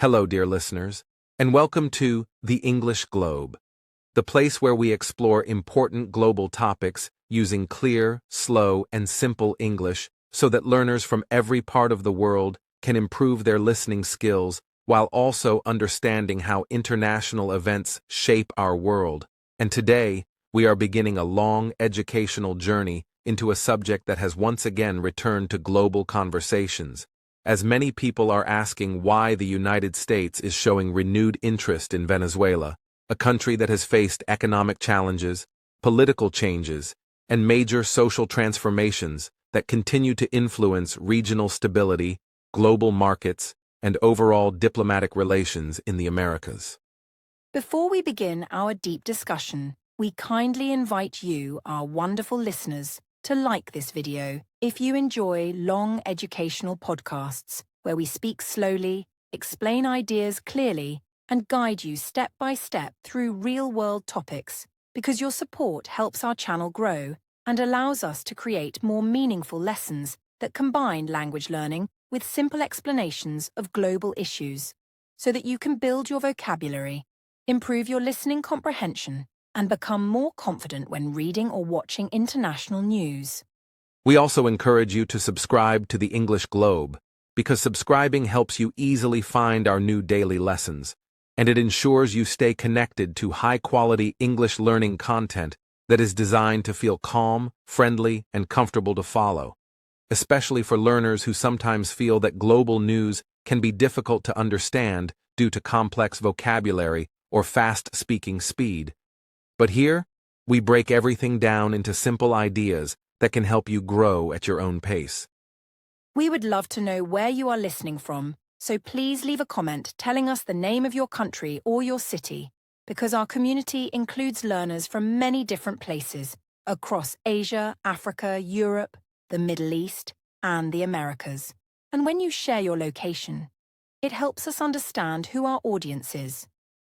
Hello, dear listeners, and welcome to The English Globe, the place where we explore important global topics using clear, slow, and simple English so that learners from every part of the world can improve their listening skills while also understanding how international events shape our world. And today, we are beginning a long educational journey into a subject that has once again returned to global conversations, as many people are asking why the United States is showing renewed interest in Venezuela, a country that has faced economic challenges, political changes, and major social transformations that continue to influence regional stability, global markets, and overall diplomatic relations in the Americas. Before we begin our deep discussion, we kindly invite you, our wonderful listeners, to like this video if you enjoy long educational podcasts where we speak slowly, explain ideas clearly, and guide you step by step through real-world topics, because your support helps our channel grow and allows us to create more meaningful lessons that combine language learning with simple explanations of global issues, so that you can build your vocabulary, improve your listening comprehension, and become more confident when reading or watching international news. We also encourage you to subscribe to the English Globe, because subscribing helps you easily find our new daily lessons, and it ensures you stay connected to high-quality English learning content that is designed to feel calm, friendly, and comfortable to follow, especially for learners who sometimes feel that global news can be difficult to understand due to complex vocabulary or fast-speaking speed. But here, we break everything down into simple ideas that can help you grow at your own pace. We would love to know where you are listening from, so please leave a comment telling us the name of your country or your city, because our community includes learners from many different places across Asia, Africa, Europe, the Middle East, and the Americas. And when you share your location, it helps us understand who our audience is,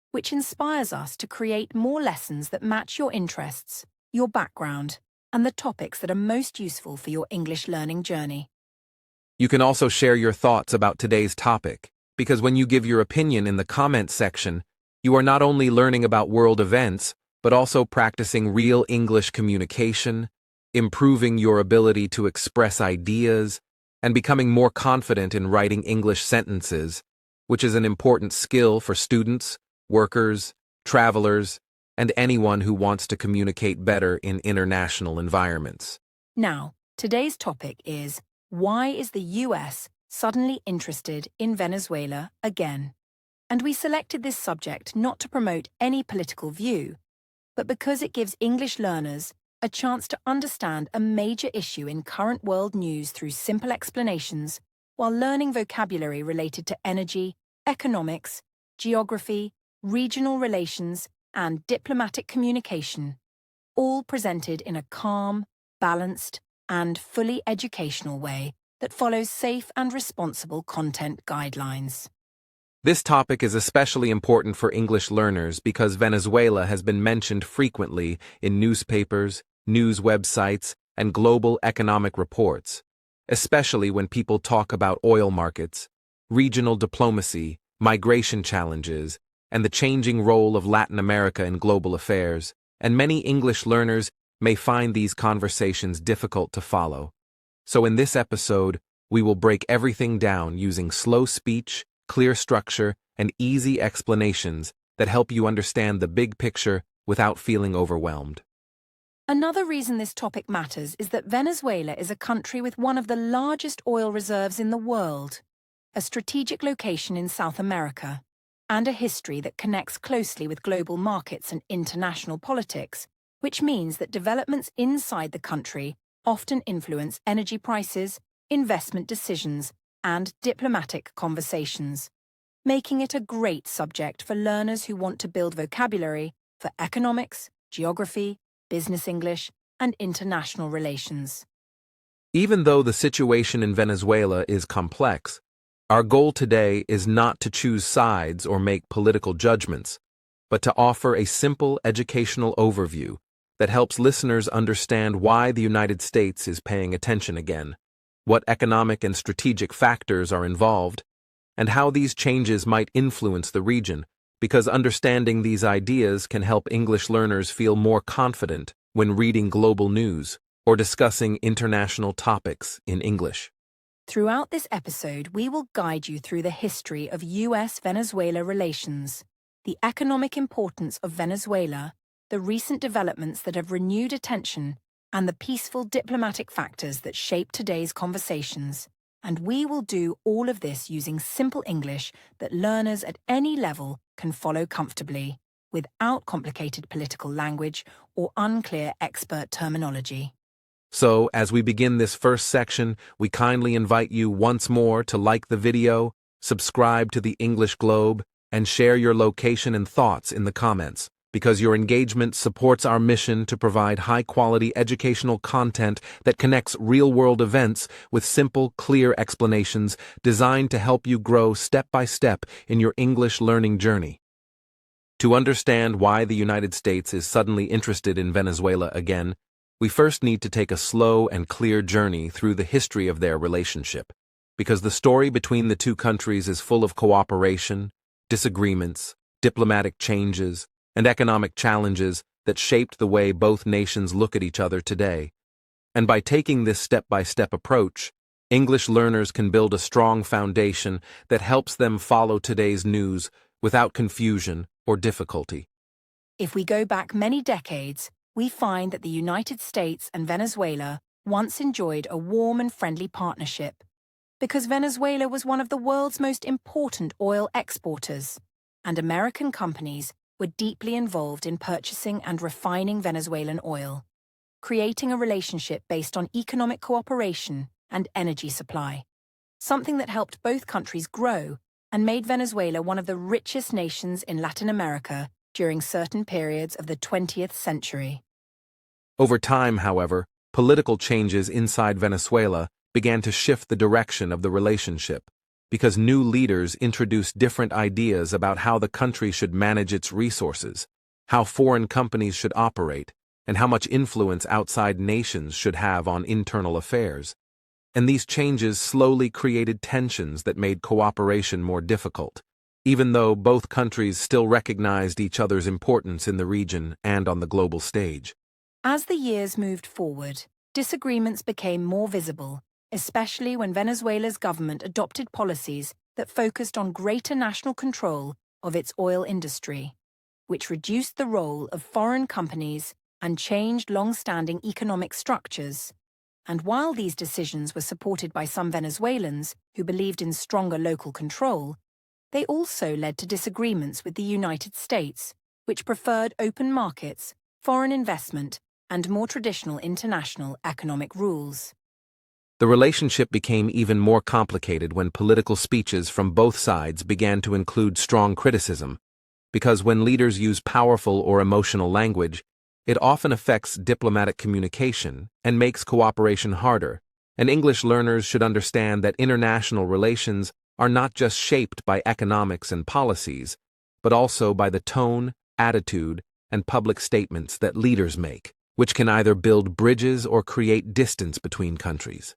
which inspires us to create more lessons that match your interests, your background, and the topics that are most useful for your English learning journey. You can also share your thoughts about today's topic, because when you give your opinion in the comments section, you are not only learning about world events, but also practicing real English communication, improving your ability to express ideas, and becoming more confident in writing English sentences, which is an important skill for students, workers, travelers, and anyone who wants to communicate better in international environments. Now, today's topic is, why is the US suddenly interested in Venezuela again? And we selected this subject not to promote any political view, but because it gives English learners a chance to understand a major issue in current world news through simple explanations, while learning vocabulary related to energy, economics, geography, regional relations, and diplomatic communication, all presented in a calm, balanced, and fully educational way that follows safe and responsible content guidelines. This topic is especially important for English learners because Venezuela has been mentioned frequently in newspapers, news websites, and global economic reports, especially when people talk about oil markets, regional diplomacy, migration challenges, and the changing role of Latin America in global affairs, and many English learners may find these conversations difficult to follow. So in this episode, we will break everything down using slow speech, clear structure, and easy explanations that help you understand the big picture without feeling overwhelmed. Another reason this topic matters is that Venezuela is a country with one of the largest oil reserves in the world, a strategic location in South America, and a history that connects closely with global markets and international politics, which means that developments inside the country often influence energy prices, investment decisions, and diplomatic conversations, making it a great subject for learners who want to build vocabulary for economics, geography, business English, and international relations. Even though the situation in Venezuela is complex, our goal today is not to choose sides or make political judgments, but to offer a simple educational overview that helps listeners understand why the United States is paying attention again, what economic and strategic factors are involved, and how these changes might influence the region, because understanding these ideas can help English learners feel more confident when reading global news or discussing international topics in English. Throughout this episode, we will guide you through the history of US-Venezuela relations, the economic importance of Venezuela, the recent developments that have renewed attention, and the peaceful diplomatic factors that shape today's conversations. And we will do all of this using simple English that learners at any level can follow comfortably, without complicated political language or unclear expert terminology. So, as we begin this first section, we kindly invite you once more to like the video, subscribe to the English Globe, and share your location and thoughts in the comments, because your engagement supports our mission to provide high-quality educational content that connects real-world events with simple, clear explanations designed to help you grow step by step in your English learning journey. To understand why the United States is suddenly interested in Venezuela again, we first need to take a slow and clear journey through the history of their relationship, because the story between the two countries is full of cooperation, disagreements, diplomatic changes, and economic challenges that shaped the way both nations look at each other today. And by taking this step-by-step approach, English learners can build a strong foundation that helps them follow today's news without confusion or difficulty. If we go back many decades, we find that the United States and Venezuela once enjoyed a warm and friendly partnership, because Venezuela was one of the world's most important oil exporters, and American companies were deeply involved in purchasing and refining Venezuelan oil, creating a relationship based on economic cooperation and energy supply, something that helped both countries grow and made Venezuela one of the richest nations in Latin America during certain periods of the 20th century. Over time, however, political changes inside Venezuela began to shift the direction of the relationship, because new leaders introduced different ideas about how the country should manage its resources, how foreign companies should operate, and how much influence outside nations should have on internal affairs. And these changes slowly created tensions that made cooperation more difficult, even though both countries still recognized each other's importance in the region and on the global stage. As the years moved forward, disagreements became more visible, especially when Venezuela's government adopted policies that focused on greater national control of its oil industry, which reduced the role of foreign companies and changed long-standing economic structures. And while these decisions were supported by some Venezuelans who believed in stronger local control, they also led to disagreements with the United States, which preferred open markets, foreign investment, and more traditional international economic rules. The relationship became even more complicated when political speeches from both sides began to include strong criticism, because when leaders use powerful or emotional language, it often affects diplomatic communication and makes cooperation harder, and English learners should understand that international relations are not just shaped by economics and policies, but also by the tone, attitude, and public statements that leaders make, which can either build bridges or create distance between countries.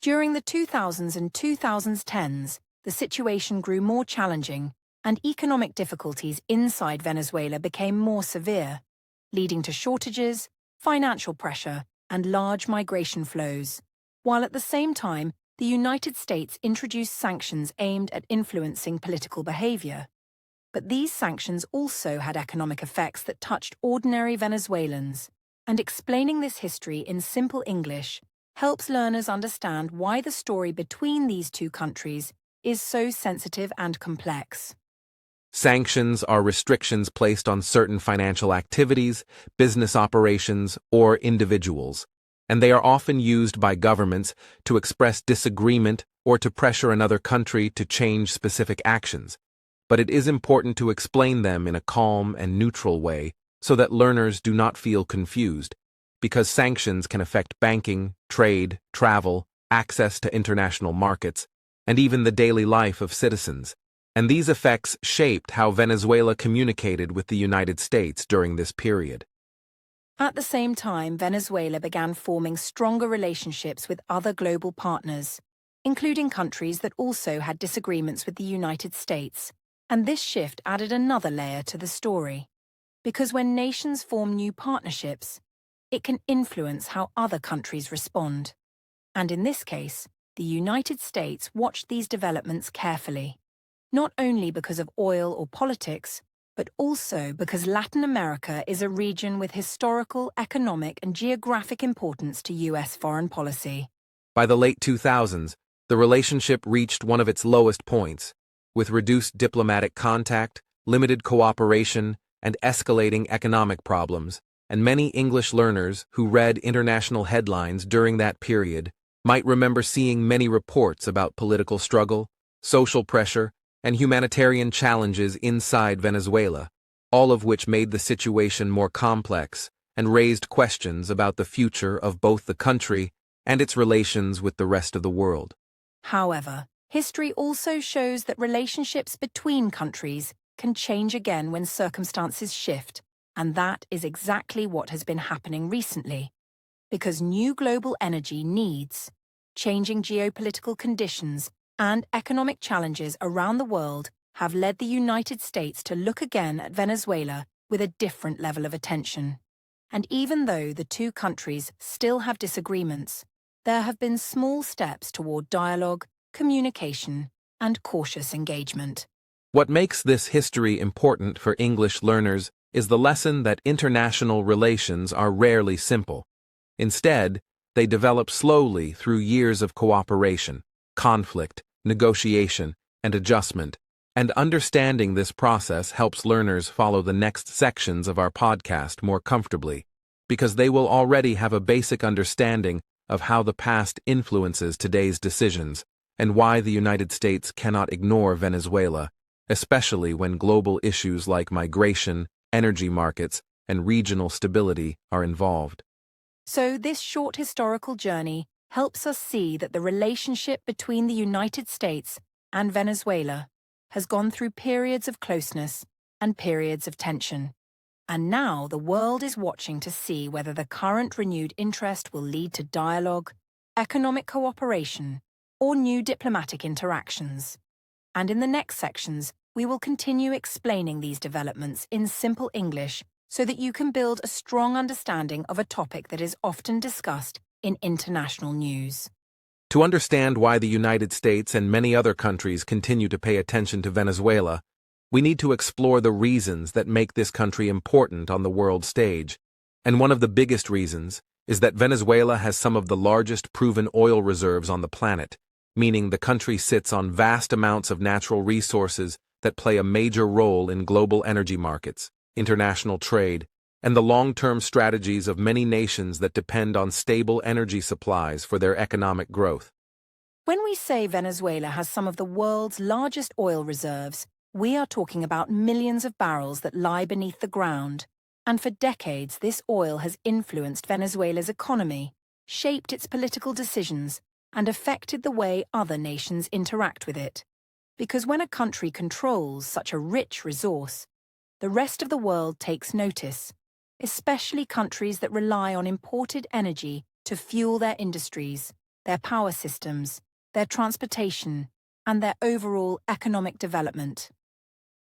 During the 2000s and 2010s, the situation grew more challenging, and economic difficulties inside Venezuela became more severe, leading to shortages, financial pressure, and large migration flows, while at the same time, the United States introduced sanctions aimed at influencing political behavior. But these sanctions also had economic effects that touched ordinary Venezuelans, and explaining this history in simple English helps learners understand why the story between these two countries is so sensitive and complex. Sanctions are restrictions placed on certain financial activities, business operations, or individuals, and they are often used by governments to express disagreement or to pressure another country to change specific actions. But it is important to explain them in a calm and neutral way so that learners do not feel confused, because sanctions can affect banking, trade, travel, access to international markets, and even the daily life of citizens. And these effects shaped how Venezuela communicated with the United States during this period. At the same time, Venezuela began forming stronger relationships with other global partners, including countries that also had disagreements with the United States. And this shift added another layer to the story. Because when nations form new partnerships, it can influence how other countries respond. And in this case, the United States watched these developments carefully, not only because of oil or politics, but also because Latin America is a region with historical, economic, and geographic importance to U.S. foreign policy. By the late 2000s, the relationship reached one of its lowest points, with reduced diplomatic contact, limited cooperation, and escalating economic problems, and many English learners who read international headlines during that period might remember seeing many reports about political struggle, social pressure, and humanitarian challenges inside Venezuela, all of which made the situation more complex and raised questions about the future of both the country and its relations with the rest of the world. However, history also shows that relationships between countries can change again when circumstances shift, and that is exactly what has been happening recently. Because new global energy needs, changing geopolitical conditions, and economic challenges around the world have led the United States to look again at Venezuela with a different level of attention. And even though the two countries still have disagreements, there have been small steps toward dialogue, communication, and cautious engagement. What makes this history important for English learners is the lesson that international relations are rarely simple. Instead, they develop slowly through years of cooperation, conflict, negotiation, and adjustment, and understanding this process helps learners follow the next sections of our podcast more comfortably, because they will already have a basic understanding of how the past influences today's decisions and why the United States cannot ignore Venezuela, especially when global issues like migration, energy markets, and regional stability are involved. So this short historical journey helps us see that the relationship between the United States and Venezuela has gone through periods of closeness and periods of tension. And now the world is watching to see whether the current renewed interest will lead to dialogue, economic cooperation, or new diplomatic interactions. And in the next sections, we will continue explaining these developments in simple English so that you can build a strong understanding of a topic that is often discussed in international news. To understand why the United States and many other countries continue to pay attention to Venezuela, we need to explore the reasons that make this country important on the world stage. And one of the biggest reasons is that Venezuela has some of the largest proven oil reserves on the planet, meaning the country sits on vast amounts of natural resources that play a major role in global energy markets, international trade, and the long-term strategies of many nations that depend on stable energy supplies for their economic growth. When we say Venezuela has some of the world's largest oil reserves, we are talking about millions of barrels that lie beneath the ground. And for decades, this oil has influenced Venezuela's economy, shaped its political decisions, and affected the way other nations interact with it. Because when a country controls such a rich resource, the rest of the world takes notice, especially countries that rely on imported energy to fuel their industries, their power systems, their transportation, and their overall economic development.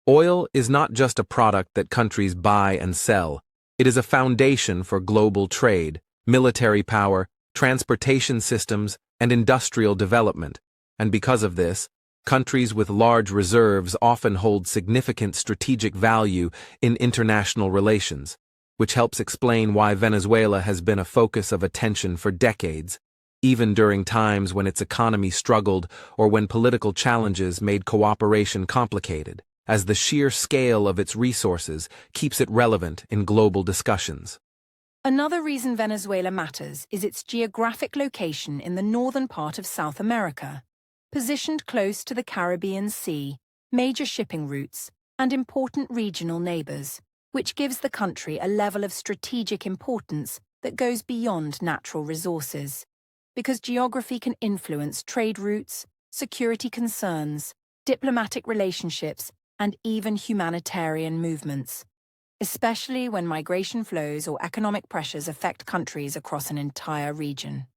Oil is not just a product that countries buy and sell. It is a foundation for global trade, military power, transportation systems, and industrial development. And because of this, countries with large reserves often hold significant strategic value in international relations, which helps explain why Venezuela has been a focus of attention for decades, even during times when its economy struggled or when political challenges made cooperation complicated, as the sheer scale of its resources keeps it relevant in global discussions. Another reason Venezuela matters is its geographic location in the northern part of South America, positioned close to the Caribbean Sea, major shipping routes, and important regional neighbors, which gives the country a level of strategic importance that goes beyond natural resources. Because geography can influence trade routes, security concerns, diplomatic relationships, and even humanitarian movements, especially when migration flows or economic pressures affect countries across an entire region.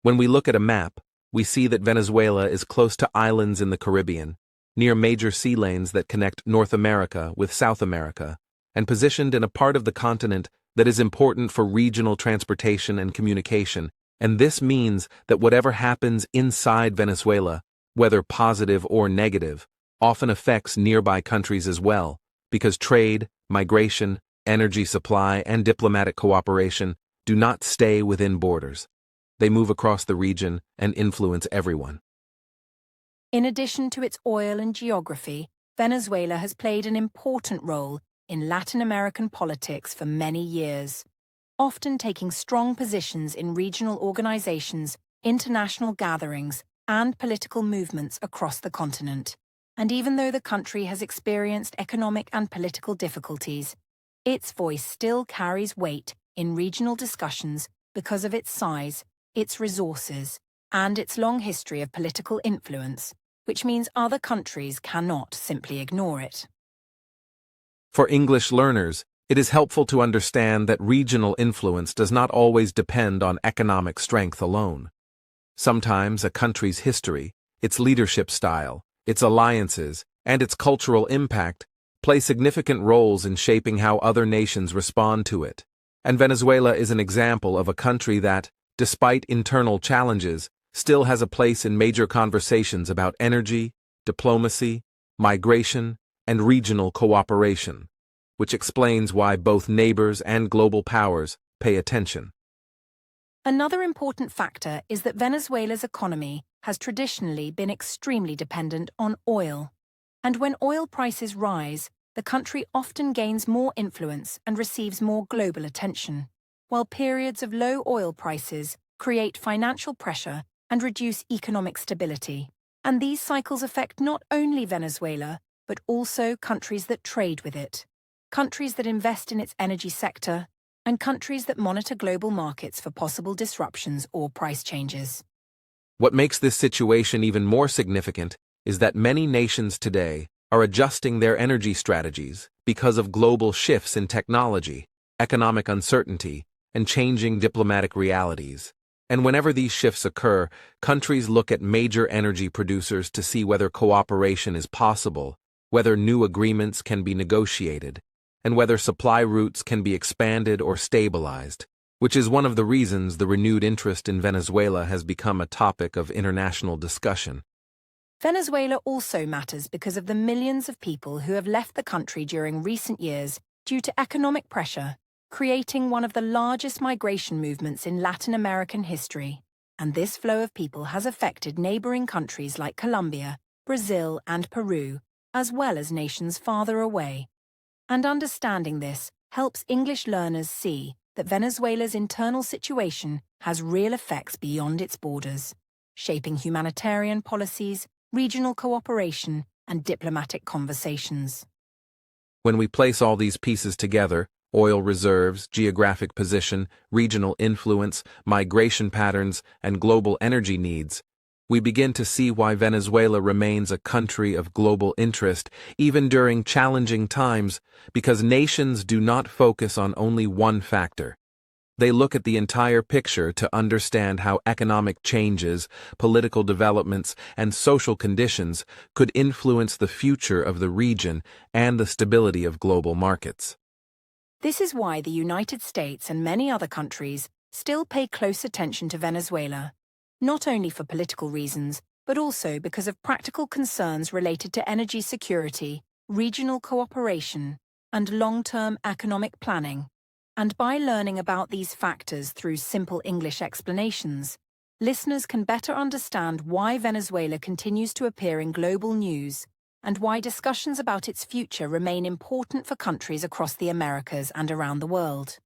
When we look at a map, we see that Venezuela is close to islands in the Caribbean, near major sea lanes that connect North America with South America, and positioned in a part of the continent that is important for regional transportation and communication, and this means that whatever happens inside Venezuela, whether positive or negative, often affects nearby countries as well, because trade, migration, energy supply, and diplomatic cooperation do not stay within borders. They move across the region and influence everyone. In addition to its oil and geography, Venezuela has played an important role in Latin American politics for many years, often taking strong positions in regional organizations, international gatherings, and political movements across the continent. And even though the country has experienced economic and political difficulties, its voice still carries weight in regional discussions because of its size, its resources, and its long history of political influence, which means other countries cannot simply ignore it. For English learners, it is helpful to understand that regional influence does not always depend on economic strength alone. Sometimes a country's history, its leadership style, its alliances, and its cultural impact play significant roles in shaping how other nations respond to it. And Venezuela is an example of a country that, despite internal challenges, still has a place in major conversations about energy, diplomacy, migration, and regional cooperation, which explains why both neighbors and global powers pay attention. Another important factor is that Venezuela's economy has traditionally been extremely dependent on oil. And when oil prices rise, the country often gains more influence and receives more global attention, while periods of low oil prices create financial pressure and reduce economic stability. And these cycles affect not only Venezuela, but also countries that trade with it, countries that invest in its energy sector, and countries that monitor global markets for possible disruptions or price changes. What makes this situation even more significant is that many nations today are adjusting their energy strategies because of global shifts in technology, economic uncertainty, and changing diplomatic realities. And whenever these shifts occur, countries look at major energy producers to see whether cooperation is possible, whether new agreements can be negotiated, and whether supply routes can be expanded or stabilized, which is one of the reasons the renewed interest in Venezuela has become a topic of international discussion. Venezuela also matters because of the millions of people who have left the country during recent years due to economic pressure, creating one of the largest migration movements in Latin American history. And this flow of people has affected neighboring countries like Colombia, Brazil, and Peru, as well as nations farther away. And understanding this helps English learners see that Venezuela's internal situation has real effects beyond its borders, shaping humanitarian policies, regional cooperation, and diplomatic conversations. When we place all these pieces together, oil reserves, geographic position, regional influence, migration patterns, and global energy needs, we begin to see why Venezuela remains a country of global interest even during challenging times, because nations do not focus on only one factor. They look at the entire picture to understand how economic changes, political developments, and social conditions could influence the future of the region and the stability of global markets. This is why the United States and many other countries still pay close attention to Venezuela, not only for political reasons, but also because of practical concerns related to energy security, regional cooperation, and long-term economic planning. And by learning about these factors through simple English explanations, listeners can better understand why Venezuela continues to appear in global news and why discussions about its future remain important for countries across the Americas and around the world.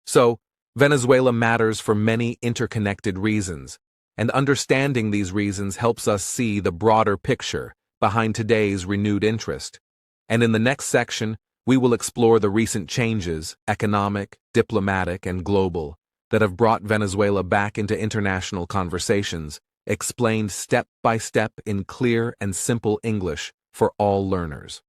So, Venezuela matters for many interconnected reasons, and understanding these reasons helps us see the broader picture behind today's renewed interest. And in the next section, we will explore the recent changes, economic, diplomatic, and global, that have brought Venezuela back into international conversations, explained step by step in clear and simple English for all learners.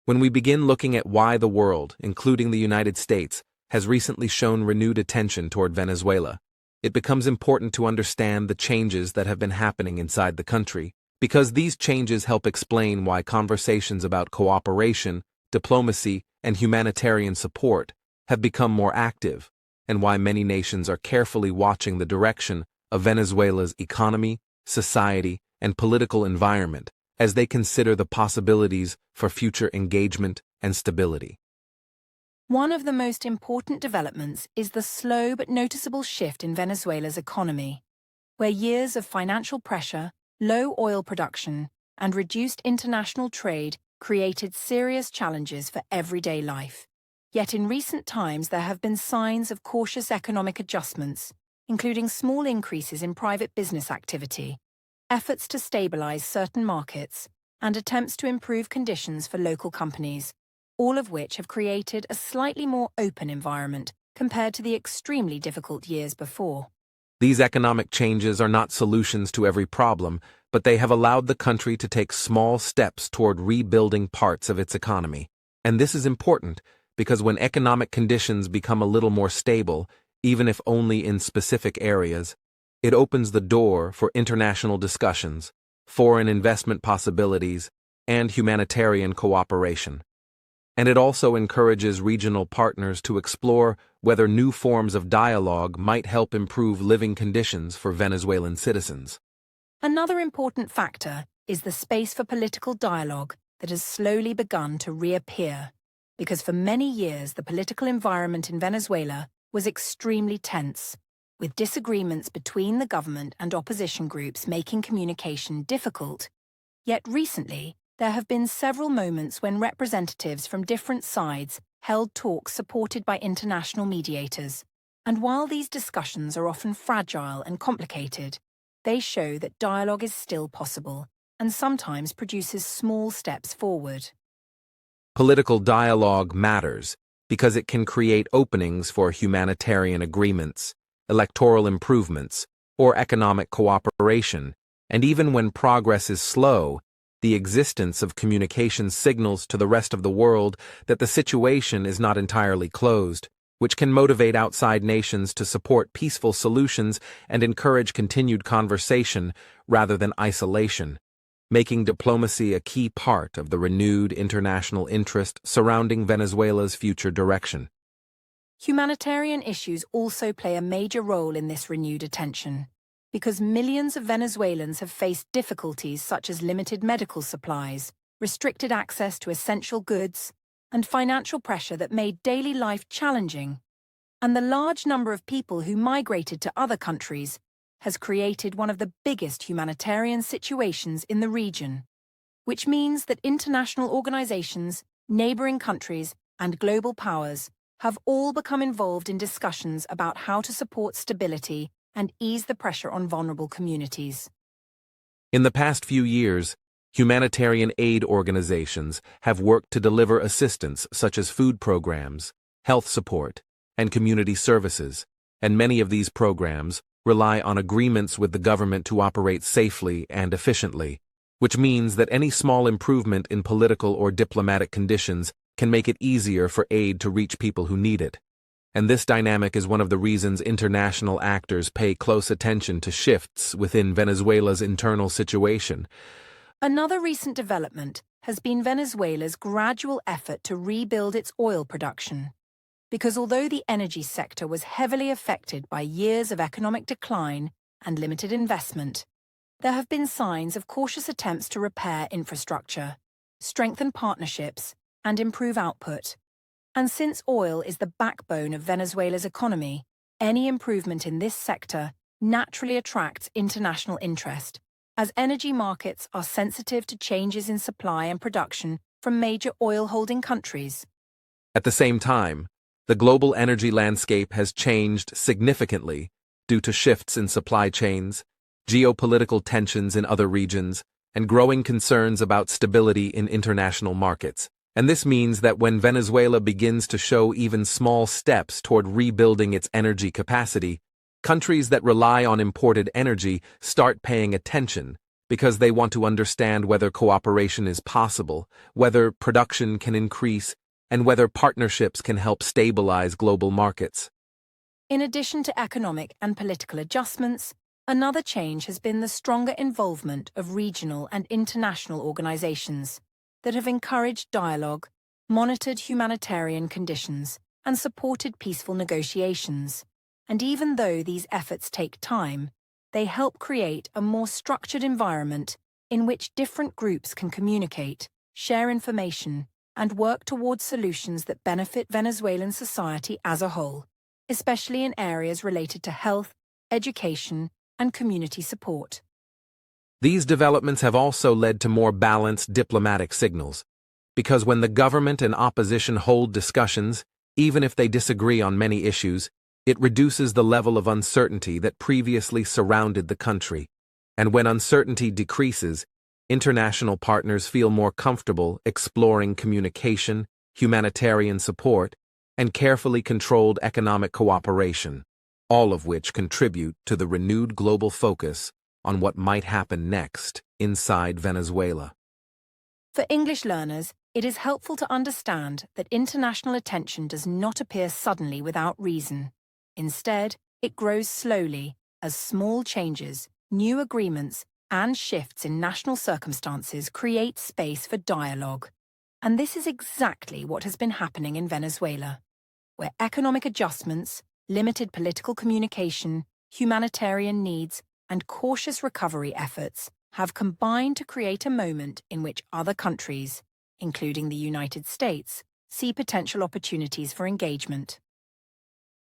When we begin looking at why the world, including the United States, has recently shown renewed attention toward Venezuela, it becomes important to understand the changes that have been happening inside the country, because these changes help explain why conversations about cooperation, diplomacy, and humanitarian support have become more active, and why many nations are carefully watching the direction of Venezuela's economy, society, and political environment as they consider the possibilities for future engagement and stability. One of the most important developments is the slow but noticeable shift in Venezuela's economy, where years of financial pressure, low oil production, and reduced international trade created serious challenges for everyday life. Yet in recent times there have been signs of cautious economic adjustments, including small increases in private business activity, efforts to stabilize certain markets, and attempts to improve conditions for local companies, all of which have created a slightly more open environment compared to the extremely difficult years before. These economic changes are not solutions to every problem, but they have allowed the country to take small steps toward rebuilding parts of its economy. And this is important because when economic conditions become a little more stable, even if only in specific areas, it opens the door for international discussions, foreign investment possibilities, and humanitarian cooperation. And it also encourages regional partners to explore whether new forms of dialogue might help improve living conditions for Venezuelan citizens. Another important factor is the space for political dialogue that has slowly begun to reappear, because for many years the political environment in Venezuela was extremely tense, with disagreements between the government and opposition groups making communication difficult. Yet recently, there have been several moments when representatives from different sides held talks supported by international mediators. And while these discussions are often fragile and complicated, they show that dialogue is still possible and sometimes produces small steps forward. Political dialogue matters because it can create openings for humanitarian agreements, electoral improvements, or economic cooperation, and even when progress is slow, the existence of communication signals to the rest of the world that the situation is not entirely closed, which can motivate outside nations to support peaceful solutions and encourage continued conversation rather than isolation, making diplomacy a key part of the renewed international interest surrounding Venezuela's future direction. Humanitarian issues also play a major role in this renewed attention, because millions of Venezuelans have faced difficulties such as limited medical supplies, restricted access to essential goods, and financial pressure that made daily life challenging. And the large number of people who migrated to other countries has created one of the biggest humanitarian situations in the region, which means that international organizations, neighboring countries, and global powers have all become involved in discussions about how to support stability and ease the pressure on vulnerable communities. In the past few years, humanitarian aid organizations have worked to deliver assistance such as food programs, health support, and community services, and many of these programs rely on agreements with the government to operate safely and efficiently, which means that any small improvement in political or diplomatic conditions can make it easier for aid to reach people who need it. And this dynamic is one of the reasons international actors pay close attention to shifts within Venezuela's internal situation. Another recent development has been Venezuela's gradual effort to rebuild its oil production. Because although the energy sector was heavily affected by years of economic decline and limited investment, there have been signs of cautious attempts to repair infrastructure, strengthen partnerships, and improve output. And since oil is the backbone of Venezuela's economy, any improvement in this sector naturally attracts international interest, as energy markets are sensitive to changes in supply and production from major oil-holding countries. At the same time, the global energy landscape has changed significantly due to shifts in supply chains, geopolitical tensions in other regions, and growing concerns about stability in international markets. And this means that when Venezuela begins to show even small steps toward rebuilding its energy capacity, countries that rely on imported energy start paying attention because they want to understand whether cooperation is possible, whether production can increase, and whether partnerships can help stabilize global markets. In addition to economic and political adjustments, another change has been the stronger involvement of regional and international organizations that have encouraged dialogue, monitored humanitarian conditions, and supported peaceful negotiations. And even though these efforts take time, they help create a more structured environment in which different groups can communicate, share information, and work towards solutions that benefit Venezuelan society as a whole, especially in areas related to health, education, and community support. These developments have also led to more balanced diplomatic signals, because when the government and opposition hold discussions, even if they disagree on many issues, it reduces the level of uncertainty that previously surrounded the country. And when uncertainty decreases, international partners feel more comfortable exploring communication, humanitarian support, and carefully controlled economic cooperation, all of which contribute to the renewed global focus on what might happen next inside Venezuela. For English learners, it is helpful to understand that international attention does not appear suddenly without reason. Instead, it grows slowly as small changes, new agreements, and shifts in national circumstances create space for dialogue. And this is exactly what has been happening in Venezuela, where economic adjustments, limited political communication, humanitarian needs, and cautious recovery efforts have combined to create a moment in which other countries, including the United States, see potential opportunities for engagement.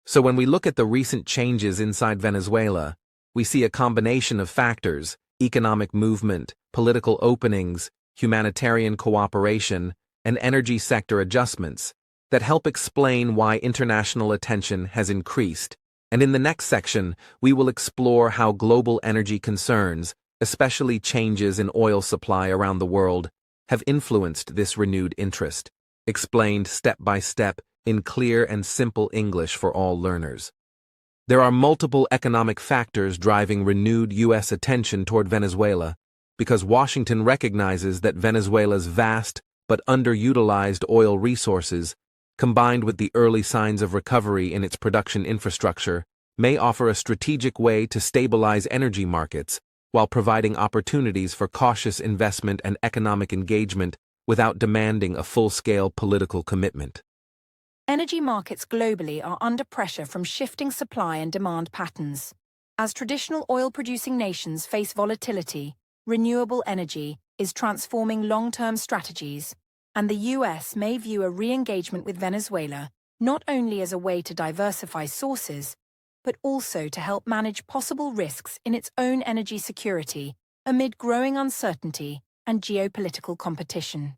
So when we look at the recent changes inside Venezuela, we see a combination of factors: economic movement, political openings, humanitarian cooperation, and energy sector adjustments that help explain why international attention has increased. And in the next section, we will explore how global energy concerns, especially changes in oil supply around the world, have influenced this renewed interest, explained step by step in clear and simple English for all learners. There are multiple economic factors driving renewed U.S. attention toward Venezuela, because Washington recognizes that Venezuela's vast but underutilized oil resources, combined with the early signs of recovery in its production infrastructure, may offer a strategic way to stabilize energy markets while providing opportunities for cautious investment and economic engagement without demanding a full-scale political commitment. Energy markets globally are under pressure from shifting supply and demand patterns. As traditional oil-producing nations face volatility, renewable energy is transforming long-term strategies, and the U.S. may view a re-engagement with Venezuela not only as a way to diversify sources, but also to help manage possible risks in its own energy security amid growing uncertainty and geopolitical competition.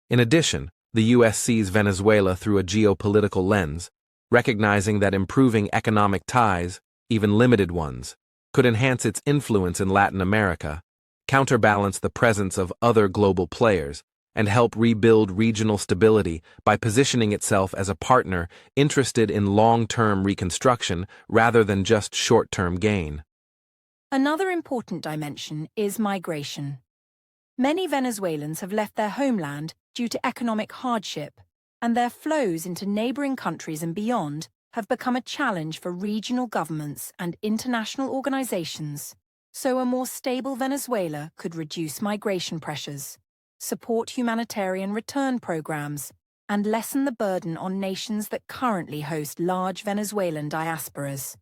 In addition, the U.S. sees Venezuela through a geopolitical lens, recognizing that improving economic ties, even limited ones, could enhance its influence in Latin America, counterbalance the presence of other global players, and help rebuild regional stability by positioning itself as a partner interested in long-term reconstruction rather than just short-term gain. Another important dimension is migration. Many Venezuelans have left their homeland due to economic hardship, and their flows into neighboring countries and beyond have become a challenge for regional governments and international organizations. So a more stable Venezuela could reduce migration pressures, support humanitarian return programs, and lessen the burden on nations that currently host large Venezuelan diasporas.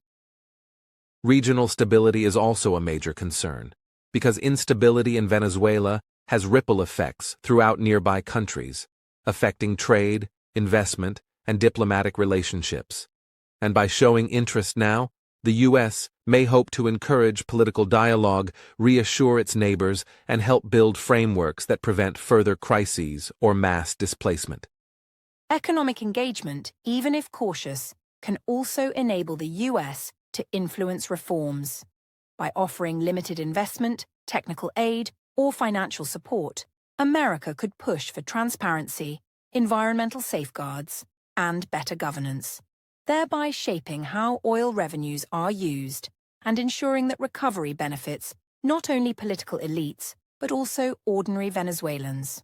Regional stability is also a major concern, because instability in Venezuela has ripple effects throughout nearby countries, affecting trade, investment, and diplomatic relationships. And by showing interest now, the U.S. may hope to encourage political dialogue, reassure its neighbors, and help build frameworks that prevent further crises or mass displacement. Economic engagement, even if cautious, can also enable the U.S. to influence reforms. By offering limited investment, technical aid, or financial support, America could push for transparency, environmental safeguards, and better governance, thereby shaping how oil revenues are used and ensuring that recovery benefits not only political elites, but also ordinary Venezuelans.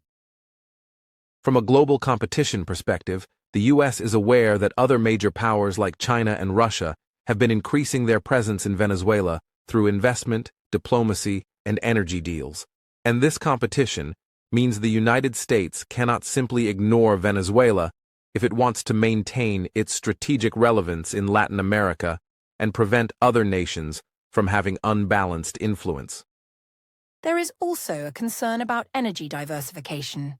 From a global competition perspective, the U.S. is aware that other major powers like China and Russia have been increasing their presence in Venezuela through investment, diplomacy, and energy deals. And this competition means the United States cannot simply ignore Venezuela if it wants to maintain its strategic relevance in Latin America and prevent other nations from having unbalanced influence. There is also a concern about energy diversification.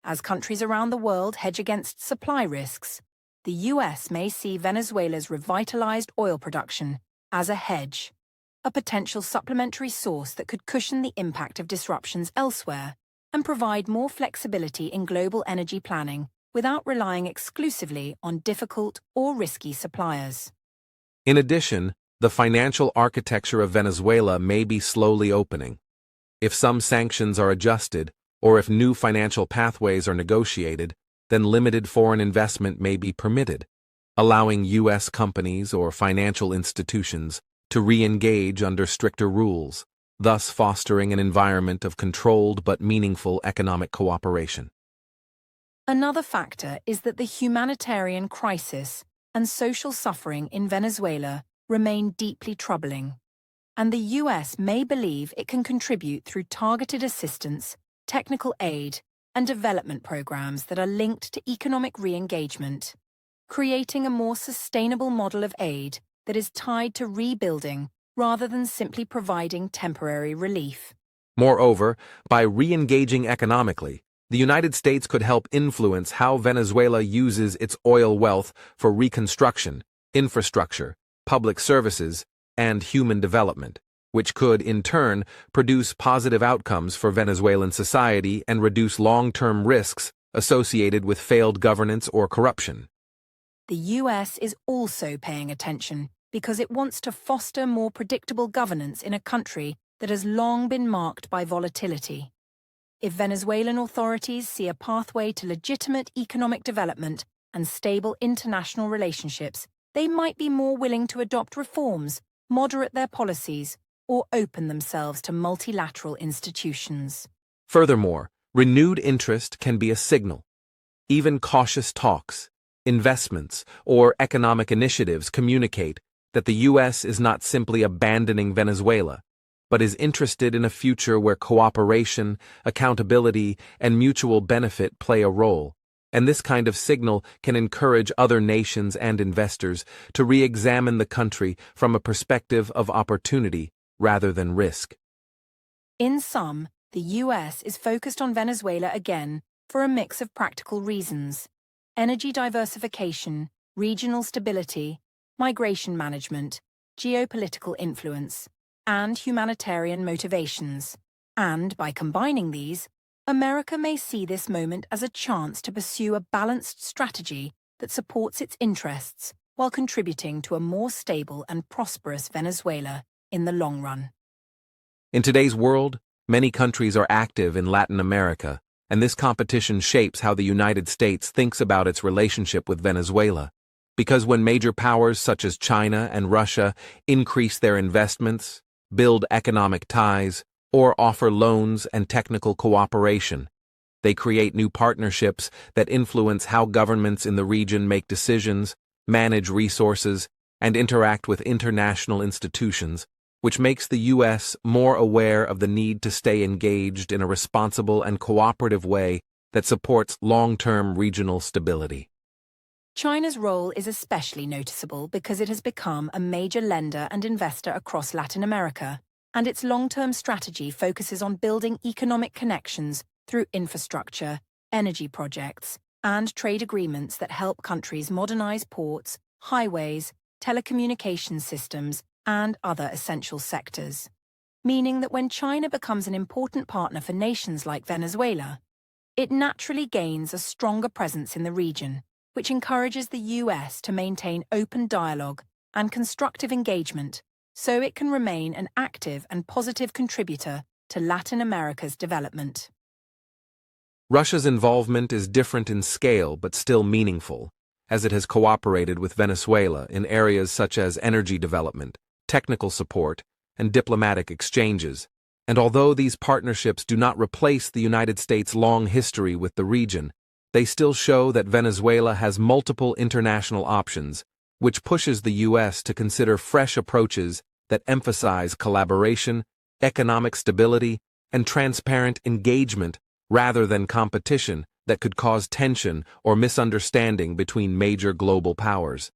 As countries around the world hedge against supply risks, the US may see Venezuela's revitalized oil production as a hedge, a potential supplementary source that could cushion the impact of disruptions elsewhere and provide more flexibility in global energy planning without relying exclusively on difficult or risky suppliers. In addition, the financial architecture of Venezuela may be slowly opening. If some sanctions are adjusted, or if new financial pathways are negotiated, then limited foreign investment may be permitted, allowing U.S. companies or financial institutions to re-engage under stricter rules, thus fostering an environment of controlled but meaningful economic cooperation. Another factor is that the humanitarian crisis and social suffering in Venezuela remain deeply troubling, and the US may believe it can contribute through targeted assistance, technical aid, and development programs that are linked to economic re-engagement, creating a more sustainable model of aid that is tied to rebuilding rather than simply providing temporary relief. Moreover, by re-engaging economically, the United States could help influence how Venezuela uses its oil wealth for reconstruction, infrastructure, public services, and human development, which could, in turn, produce positive outcomes for Venezuelan society and reduce long-term risks associated with failed governance or corruption. The US is also paying attention because it wants to foster more predictable governance in a country that has long been marked by volatility. If Venezuelan authorities see a pathway to legitimate economic development and stable international relationships, they might be more willing to adopt reforms, moderate their policies, or open themselves to multilateral institutions. Furthermore, renewed interest can be a signal. Even cautious talks, investments, or economic initiatives communicate that the U.S. is not simply abandoning Venezuela, but is interested in a future where cooperation, accountability, and mutual benefit play a role. And this kind of signal can encourage other nations and investors to re-examine the country from a perspective of opportunity rather than risk. In sum, the US is focused on Venezuela again for a mix of practical reasons: energy diversification, regional stability, migration management, geopolitical influence, and humanitarian motivations. And by combining these, America may see this moment as a chance to pursue a balanced strategy that supports its interests while contributing to a more stable and prosperous Venezuela in the long run. In today's world, many countries are active in Latin America, and this competition shapes how the United States thinks about its relationship with Venezuela. Because when major powers such as China and Russia increase their investments, build economic ties, or offer loans and technical cooperation, they create new partnerships that influence how governments in the region make decisions, manage resources, and interact with international institutions, which makes the U.S. more aware of the need to stay engaged in a responsible and cooperative way that supports long-term regional stability. China's role is especially noticeable because it has become a major lender and investor across Latin America, and its long-term strategy focuses on building economic connections through infrastructure, energy projects, and trade agreements that help countries modernize ports, highways, telecommunication systems, and other essential sectors. Meaning that when China becomes an important partner for nations like Venezuela, it naturally gains a stronger presence in the region, which encourages the US to maintain open dialogue and constructive engagement so it can remain an active and positive contributor to Latin America's development. Russia's involvement is different in scale but still meaningful, as it has cooperated with Venezuela in areas such as energy development, technical support, and diplomatic exchanges. And although these partnerships do not replace the United States' long history with the region, they still show that Venezuela has multiple international options, which pushes the U.S. to consider fresh approaches that emphasize collaboration, economic stability, and transparent engagement rather than competition that could cause tension or misunderstanding between major global powers.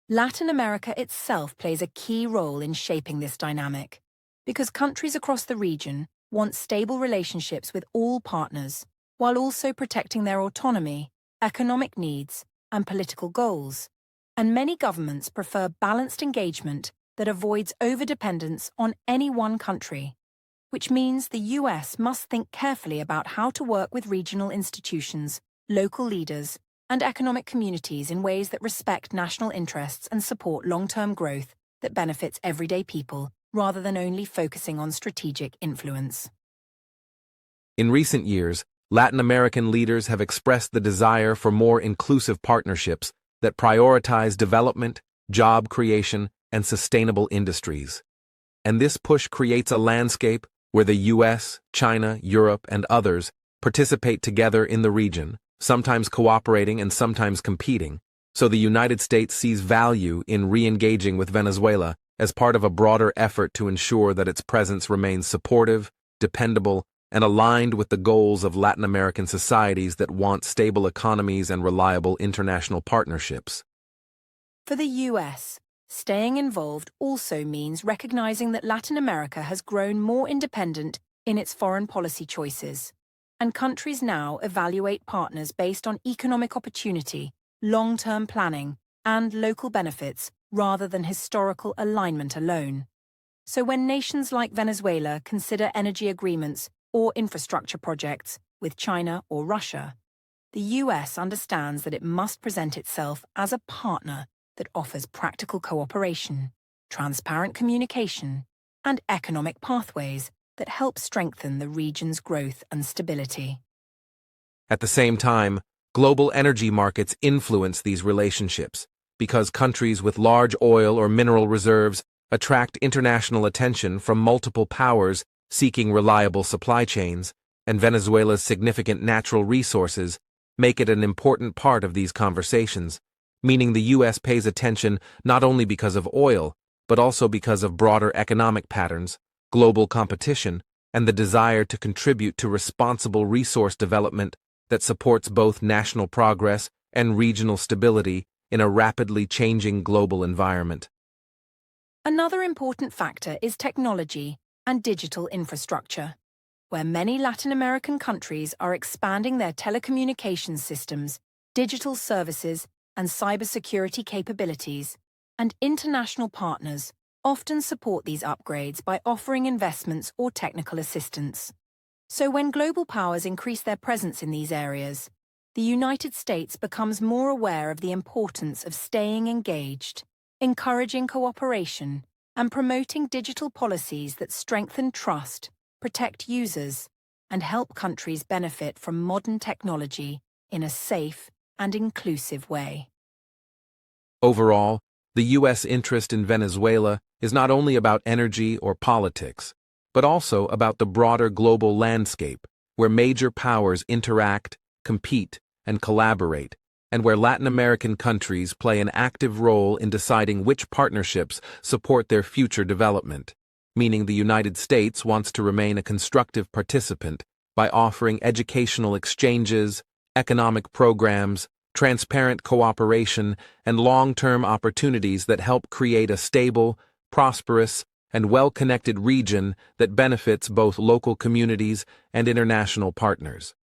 Latin America itself plays a key role in shaping this dynamic, because countries across the region want stable relationships with all partners, while also protecting their autonomy, economic needs, and political goals. And many governments prefer balanced engagement that avoids overdependence on any one country, which means the US must think carefully about how to work with regional institutions, local leaders, and economic communities in ways that respect national interests and support long-term growth that benefits everyday people, rather than only focusing on strategic influence. In recent years, Latin American leaders have expressed the desire for more inclusive partnerships that prioritize development, job creation, and sustainable industries. And this push creates a landscape where the US, China, Europe, and others participate together in the region, sometimes cooperating and sometimes competing, so the United States sees value in re-engaging with Venezuela as part of a broader effort to ensure that its presence remains supportive, dependable, and aligned with the goals of Latin American societies that want stable economies and reliable international partnerships. For the US, staying involved also means recognizing that Latin America has grown more independent in its foreign policy choices, and countries now evaluate partners based on economic opportunity, long-term planning, and local benefits rather than historical alignment alone. So when nations like Venezuela consider energy agreements or infrastructure projects with China or Russia, the US understands that it must present itself as a partner that offers practical cooperation, transparent communication, and economic pathways that help strengthen the region's growth and stability. At the same time, global energy markets influence these relationships because countries with large oil or mineral reserves attract international attention from multiple powers seeking reliable supply chains, and Venezuela's significant natural resources make it an important part of these conversations, meaning the U.S. pays attention not only because of oil, but also because of broader economic patterns, global competition, and the desire to contribute to responsible resource development that supports both national progress and regional stability in a rapidly changing global environment. Another important factor is technology and digital infrastructure, where many Latin American countries are expanding their telecommunications systems, digital services, and cybersecurity capabilities, and international partners often support these upgrades by offering investments or technical assistance. So when global powers increase their presence in these areas, the United States becomes more aware of the importance of staying engaged, encouraging cooperation, and promoting digital policies that strengthen trust, protect users, and help countries benefit from modern technology in a safe and inclusive way. Overall, the U.S. interest in Venezuela is not only about energy or politics, but also about the broader global landscape where major powers interact, compete, and collaborate, and where Latin American countries play an active role in deciding which partnerships support their future development, meaning the United States wants to remain a constructive participant by offering educational exchanges, economic programs, transparent cooperation, and long-term opportunities that help create a stable, prosperous, and well-connected region that benefits both local communities and international partners.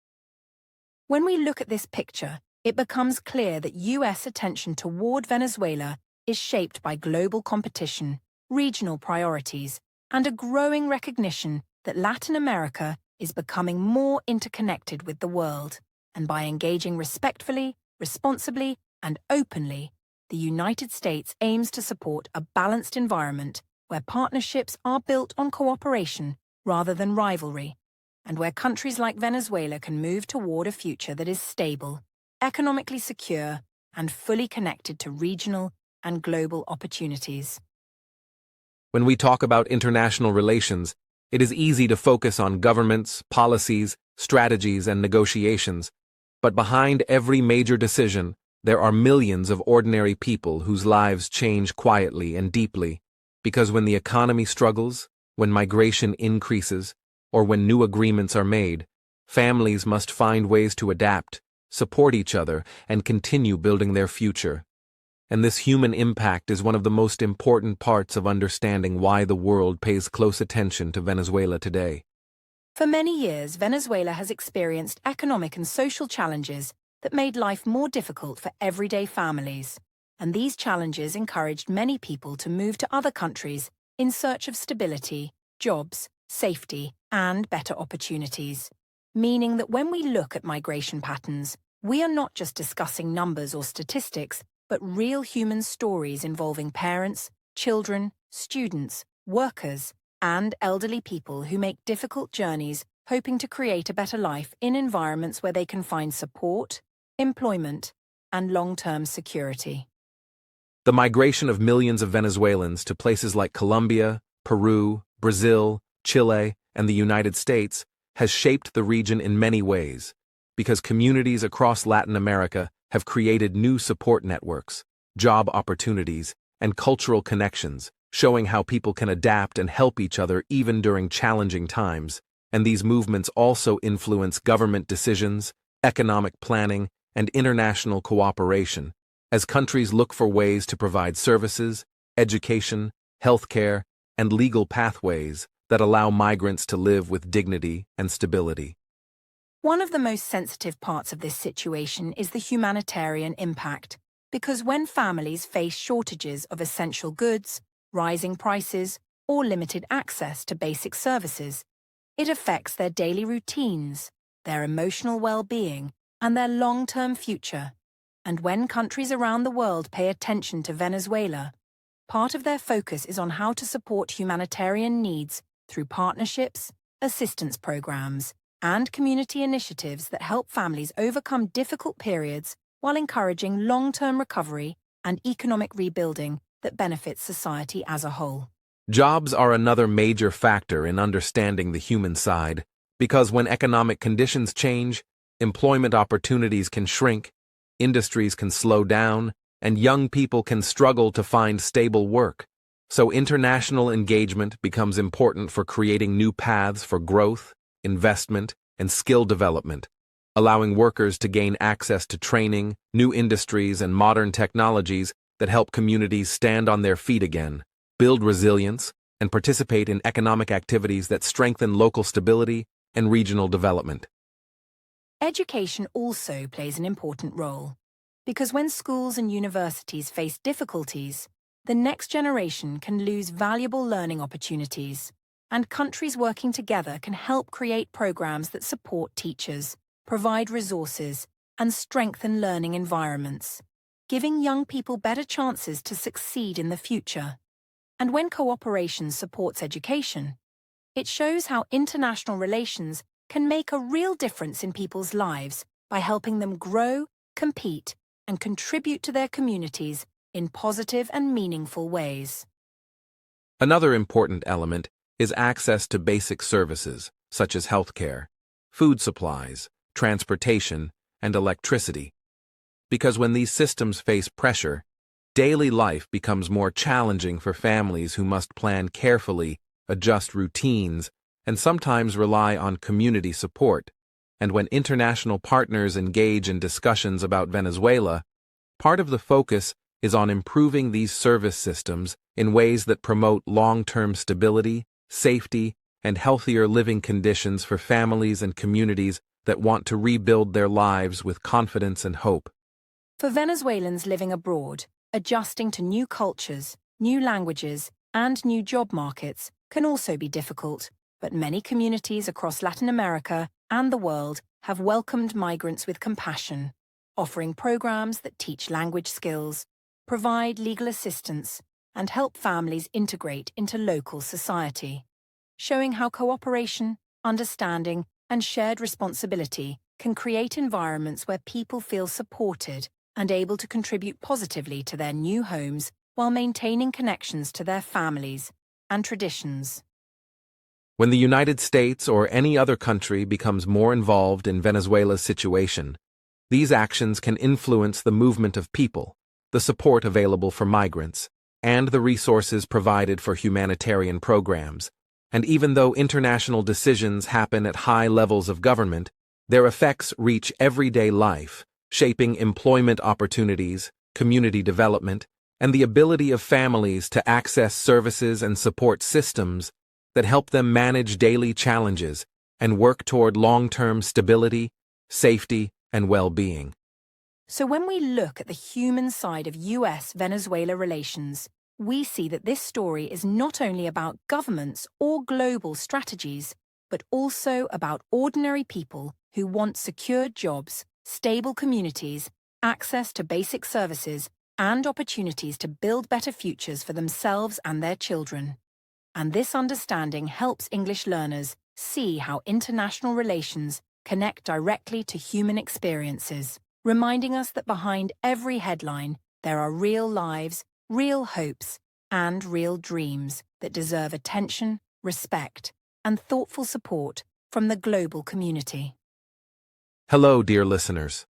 When we look at this picture, it becomes clear that U.S. attention toward Venezuela is shaped by global competition, regional priorities, and a growing recognition that Latin America is becoming more interconnected with the world. And by engaging respectfully, responsibly, and openly, the United States aims to support a balanced environment where partnerships are built on cooperation rather than rivalry, and where countries like Venezuela can move toward a future that is stable, economically secure, and fully connected to regional and global opportunities. When we talk about international relations, it is easy to focus on governments, policies, strategies, and negotiations, But behind every major decision, there are millions of ordinary people whose lives change quietly and deeply, because when the economy struggles, when migration increases, or when new agreements are made, families must find ways to adapt, support each other, and continue building their future. And this human impact is one of the most important parts of understanding why the world pays close attention to Venezuela today. For many years, Venezuela has experienced economic and social challenges that made life more difficult for everyday families. And these challenges encouraged many people to move to other countries in search of stability, jobs, safety, and better opportunities. Meaning that when we look at migration patterns, we are not just discussing numbers or statistics, but real human stories involving parents, children, students, workers, and elderly people who make difficult journeys hoping to create a better life in environments where they can find support, employment, and long-term security. The migration of millions of Venezuelans to places like Colombia, Peru, Brazil, Chile, and the United States has shaped the region in many ways, because communities across Latin America have created new support networks, job opportunities, and cultural connections, showing how people can adapt and help each other even during challenging times. And these movements also influence government decisions, economic planning, and international cooperation, as countries look for ways to provide services, education, healthcare, and legal pathways that allow migrants to live with dignity and stability. One of the most sensitive parts of this situation is the humanitarian impact, because when families face shortages of essential goods, rising prices, or limited access to basic services, it affects their daily routines, their emotional well-being, and their long-term future. And when countries around the world pay attention to Venezuela, part of their focus is on how to support humanitarian needs through partnerships, assistance programs, and community initiatives that help families overcome difficult periods while encouraging long-term recovery and economic rebuilding that benefits society as a whole. Jobs are another major factor in understanding the human side, because when economic conditions change, employment opportunities can shrink, industries can slow down, and young people can struggle to find stable work. So international engagement becomes important for creating new paths for growth, investment, and skill development, allowing workers to gain access to training, new industries, and modern technologies that help communities stand on their feet again, build resilience, and participate in economic activities that strengthen local stability and regional development. Education also plays an important role, because when schools and universities face difficulties, the next generation can lose valuable learning opportunities, and countries working together can help create programs that support teachers, provide resources, and strengthen learning environments, giving young people better chances to succeed in the future. And when cooperation supports education, it shows how international relations can make a real difference in people's lives by helping them grow, compete, and contribute to their communities in positive and meaningful ways. Another important element is access to basic services, such as healthcare, food supplies, transportation, and electricity. Because when these systems face pressure, daily life becomes more challenging for families who must plan carefully, adjust routines, and sometimes rely on community support. And when international partners engage in discussions about Venezuela, part of the focus is on improving these service systems in ways that promote long-term stability, safety, and healthier living conditions for families and communities that want to rebuild their lives with confidence and hope. For Venezuelans living abroad, adjusting to new cultures, new languages, and new job markets can also be difficult, but many communities across Latin America and the world have welcomed migrants with compassion, offering programs that teach language skills, provide legal assistance, and help families integrate into local society, showing how cooperation, understanding, and shared responsibility can create environments where people feel supported and able to contribute positively to their new homes while maintaining connections to their families and traditions. When the United States or any other country becomes more involved in Venezuela's situation, These actions can influence the movement of people, the support available for migrants, and the resources provided for humanitarian programs. And even though international decisions happen at high levels of government, their effects reach everyday life, shaping employment opportunities, community development, and the ability of families to access services and support systems that help them manage daily challenges and work toward long-term stability, safety, and well-being. So when we look at the human side of US-Venezuela relations, we see that this story is not only about governments or global strategies, but also about ordinary people who want secure jobs, stable communities, access to basic services, and opportunities to build better futures for themselves and their children. And this understanding helps English learners see how international relations connect directly to human experiences, reminding us that behind every headline, there are real lives, real hopes, and real dreams that deserve attention, respect, and thoughtful support from the global community. Hello, dear listeners.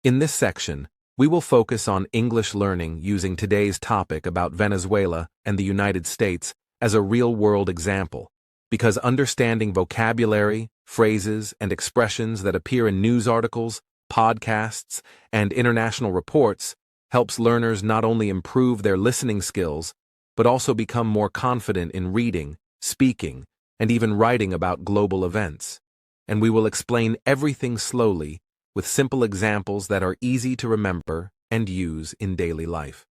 In this section, we will focus on English learning using today's topic about Venezuela and the United States as a real-world example, because understanding vocabulary, phrases, and expressions that appear in news articles, podcasts, and international reports helps learners not only improve their listening skills, but also become more confident in reading, speaking, and even writing about global events. And we will explain everything slowly, with simple examples that are easy to remember and use in daily life.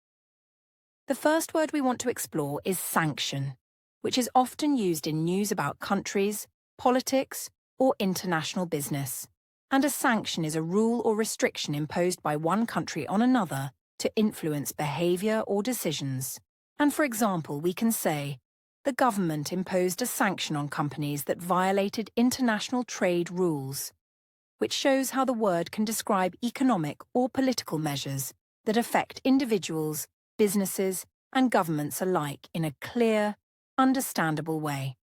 The first word we want to explore is sanction, which is often used in news about countries, politics, or international business. And a sanction is a rule or restriction imposed by one country on another to influence behavior or decisions. And for example, we can say, the government imposed a sanction on companies that violated international trade rules, which shows how the word can describe economic or political measures that affect individuals, businesses, and governments alike in a clear, understandable way.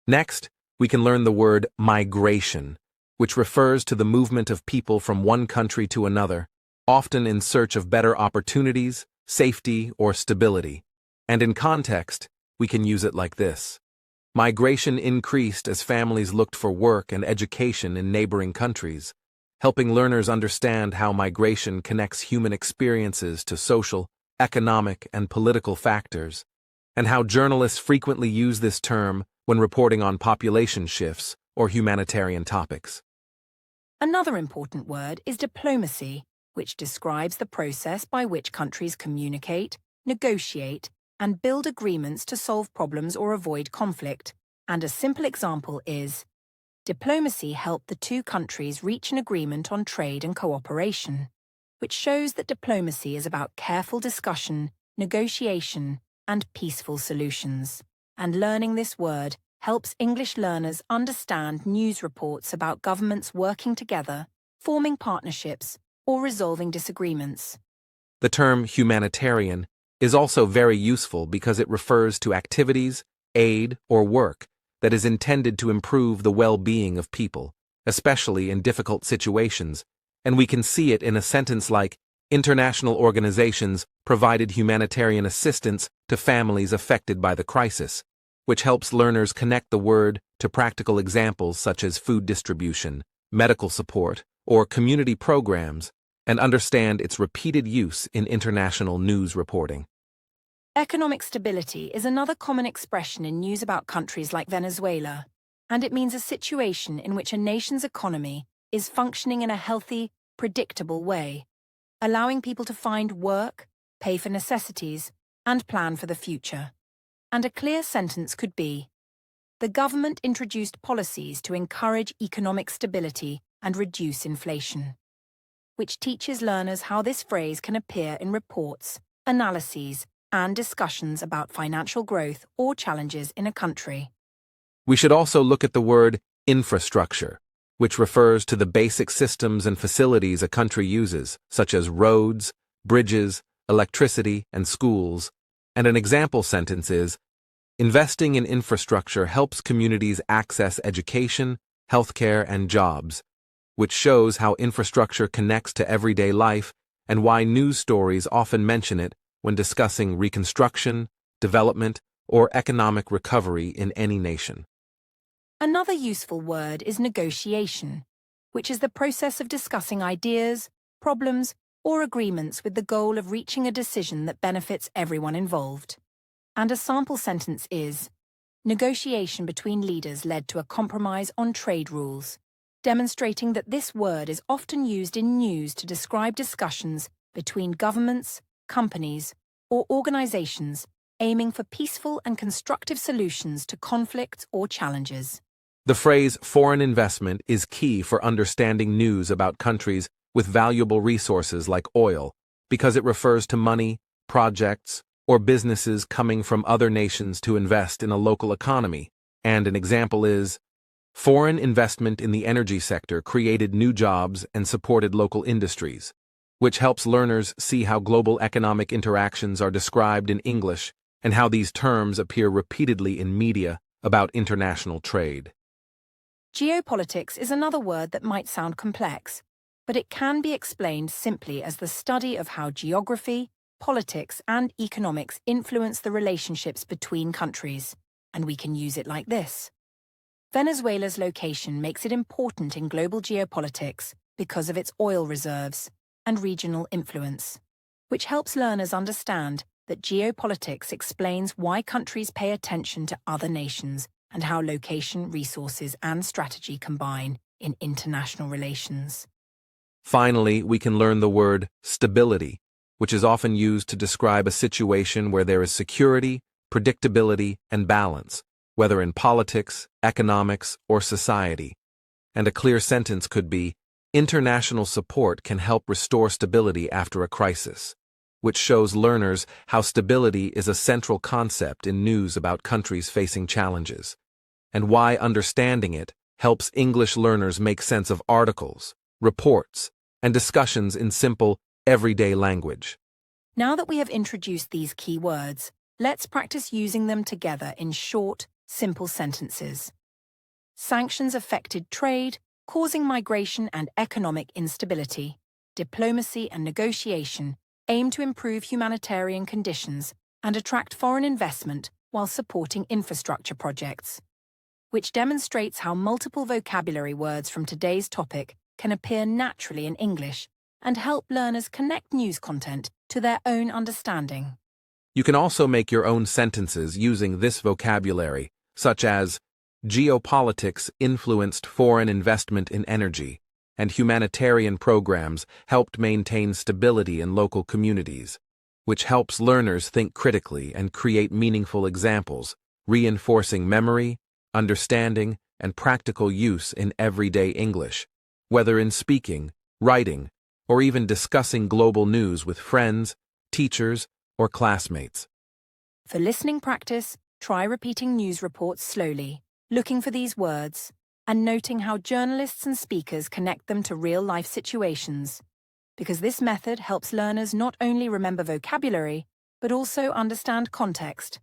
Next, we can learn the word migration, which refers to the movement of people from one country to another, often in search of better opportunities, safety, or stability. And in context, we can use it like this. Migration increased as families looked for work and education in neighboring countries, helping learners understand how migration connects human experiences to social, economic, and political factors, and how journalists frequently use this term when reporting on population shifts or humanitarian topics. Another important word is diplomacy, which describes the process by which countries communicate, negotiate, and build agreements to solve problems or avoid conflict. And a simple example is, diplomacy helped the two countries reach an agreement on trade and cooperation, which shows that diplomacy is about careful discussion, negotiation, and peaceful solutions. And learning this word helps English learners understand news reports about governments working together, forming partnerships, or resolving disagreements. The term humanitarian is also very useful because it refers to activities, aid, or work that is intended to improve the well-being of people, especially in difficult situations, and we can see it in a sentence like, international organizations provided humanitarian assistance to families affected by the crisis, which helps learners connect the word to practical examples such as food distribution, medical support, or community programs, and understand its repeated use in international news reporting. Economic stability is another common expression in news about countries like Venezuela, and it means a situation in which a nation's economy is functioning in a healthy, predictable way, allowing people to find work, pay for necessities, and plan for the future. And a clear sentence could be, the government introduced policies to encourage economic stability and reduce inflation, which teaches learners how this phrase can appear in reports, analyses, and discussions about financial growth or challenges in a country. We should also look at the word infrastructure, which refers to the basic systems and facilities a country uses, such as roads, bridges, electricity, and schools. And an example sentence is, investing in infrastructure helps communities access education, healthcare, and jobs, which shows how infrastructure connects to everyday life and why news stories often mention it when discussing reconstruction, development, or economic recovery in any nation. Another useful word is negotiation, which is the process of discussing ideas, problems, or agreements with the goal of reaching a decision that benefits everyone involved. And a sample sentence is, negotiation between leaders led to a compromise on trade rules, demonstrating that this word is often used in news to describe discussions between governments, companies, or organizations aiming for peaceful and constructive solutions to conflicts or challenges. The phrase foreign investment is key for understanding news about countries with valuable resources like oil, because it refers to money, projects, or businesses coming from other nations to invest in a local economy. And an example is, foreign investment in the energy sector created new jobs and supported local industries, which helps learners see how global economic interactions are described in English and how these terms appear repeatedly in media about international trade. Geopolitics is another word that might sound complex, but it can be explained simply as the study of how geography, politics, and economics influence the relationships between countries, and we can use it like this. Venezuela's location makes it important in global geopolitics because of its oil reserves and regional influence, which helps learners understand that geopolitics explains why countries pay attention to other nations and how location, resources, and strategy combine in international relations. Finally, we can learn the word stability, which is often used to describe a situation where there is security, predictability, and balance, whether in politics, economics, or society. And a clear sentence could be, international support can help restore stability after a crisis, which shows learners how stability is a central concept in news about countries facing challenges, and why understanding it helps English learners make sense of articles, reports, and discussions in simple, everyday language. Now that we have introduced these key words, let's practice using them together in short, simple sentences. Sanctions affected trade, causing migration and economic instability. Diplomacy and negotiation aim to improve humanitarian conditions and attract foreign investment while supporting infrastructure projects, which demonstrates how multiple vocabulary words from today's topic can appear naturally in English and help learners connect news content to their own understanding. You can also make your own sentences using this vocabulary, such as, geopolitics influenced foreign investment in energy, and humanitarian programs helped maintain stability in local communities, which helps learners think critically and create meaningful examples, reinforcing memory, understanding, and practical use in everyday English, whether in speaking, writing, or even discussing global news with friends, teachers, or classmates. For listening practice, try repeating news reports slowly, looking for these words, and noting how journalists and speakers connect them to real-life situations, because this method helps learners not only remember vocabulary, but also understand context,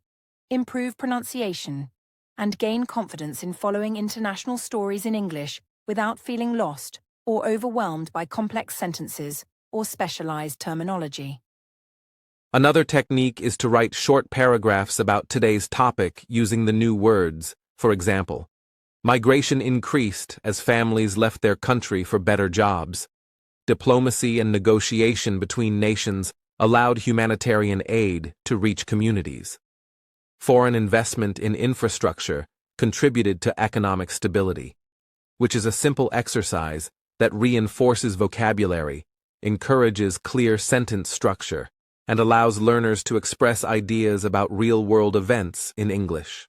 improve pronunciation, and gain confidence in following international stories in English without feeling lost or overwhelmed by complex sentences or specialized terminology. Another technique is to write short paragraphs about today's topic using the new words. For example, migration increased as families left their country for better jobs. Diplomacy and negotiation between nations allowed humanitarian aid to reach communities. Foreign investment in infrastructure contributed to economic stability, which is a simple exercise that reinforces vocabulary, encourages clear sentence structure, and allows learners to express ideas about real-world events in English.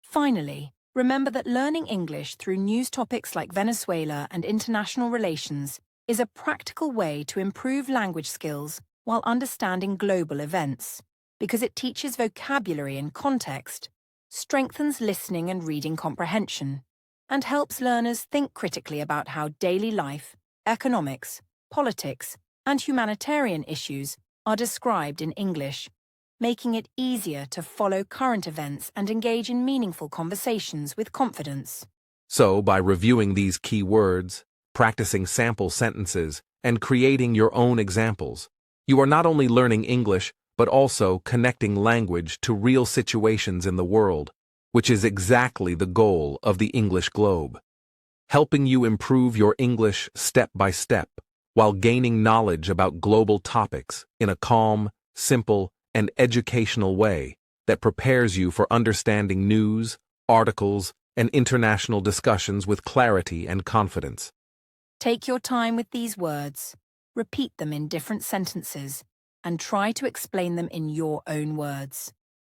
Finally, remember that learning English through news topics like Venezuela and international relations is a practical way to improve language skills while understanding global events, because it teaches vocabulary and context, strengthens listening and reading comprehension, and helps learners think critically about how daily life, economics, politics, and humanitarian issues are described in English, making it easier to follow current events and engage in meaningful conversations with confidence. So, by reviewing these key words, practicing sample sentences, and creating your own examples, you are not only learning English, but also connecting language to real situations in the world, which is exactly the goal of the English Globe. Helping you improve your English step by step, while gaining knowledge about global topics in a calm, simple, and educational way that prepares you for understanding news, articles, and international discussions with clarity and confidence. Take your time with these words, repeat them in different sentences, and try to explain them in your own words.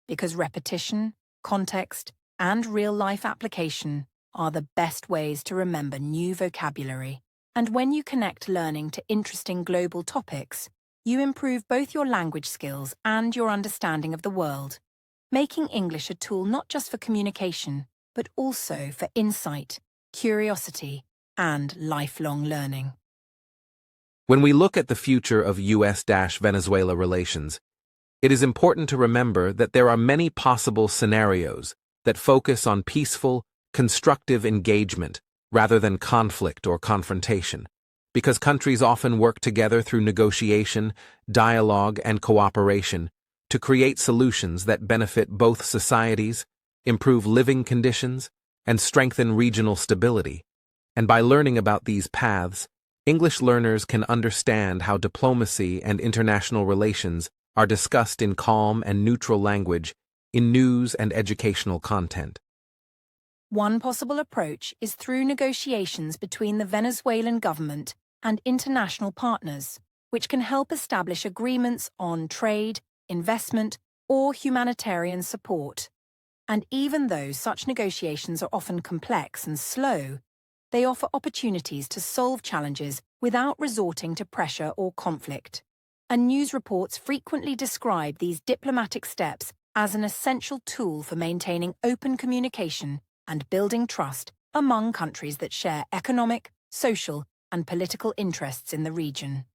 Because repetition, context, and real-life application are the best ways to remember new vocabulary. And when you connect learning to interesting global topics, you improve both your language skills and your understanding of the world, making English a tool not just for communication, but also for insight, curiosity, and lifelong learning. When we look at the future of US-Venezuela relations, it is important to remember that there are many possible scenarios that focus on peaceful, constructive engagement rather than conflict or confrontation, because countries often work together through negotiation, dialogue, and cooperation to create solutions that benefit both societies, improve living conditions, and strengthen regional stability. And by learning about these paths, English learners can understand how diplomacy and international relations are discussed in calm and neutral language in news and educational content. One possible approach is through negotiations between the Venezuelan government and international partners, which can help establish agreements on trade, investment, or humanitarian support. And even though such negotiations are often complex and slow, they offer opportunities to solve challenges without resorting to pressure or conflict. And news reports frequently describe these diplomatic steps as an essential tool for maintaining open communication and building trust among countries that share economic, social, and political interests in the region.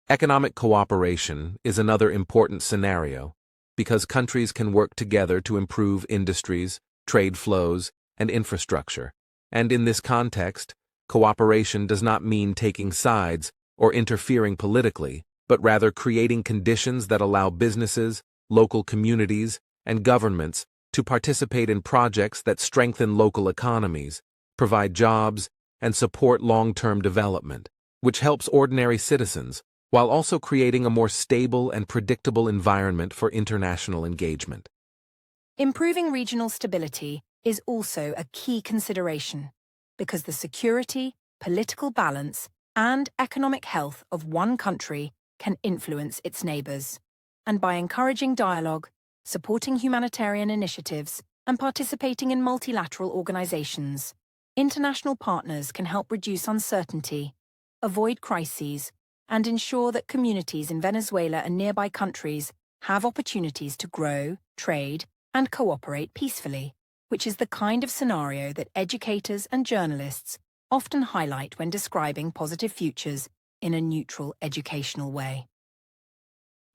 Economic cooperation is another important scenario because countries can work together to improve industries, trade flows, and infrastructure. And in this context, cooperation does not mean taking sides or interfering politically, but rather creating conditions that allow businesses, local communities, and governments to participate in projects that strengthen local economies, provide jobs, and support long-term development, which helps ordinary citizens, while also creating a more stable and predictable environment for international engagement. Improving regional stability is also a key consideration, because the security, political balance, and economic health of one country can influence its neighbors. And by encouraging dialogue, supporting humanitarian initiatives, and participating in multilateral organizations, international partners can help reduce uncertainty, avoid crises, and ensure that communities in Venezuela and nearby countries have opportunities to grow, trade, and cooperate peacefully, which is the kind of scenario that educators and journalists often highlight when describing positive futures in a neutral educational way.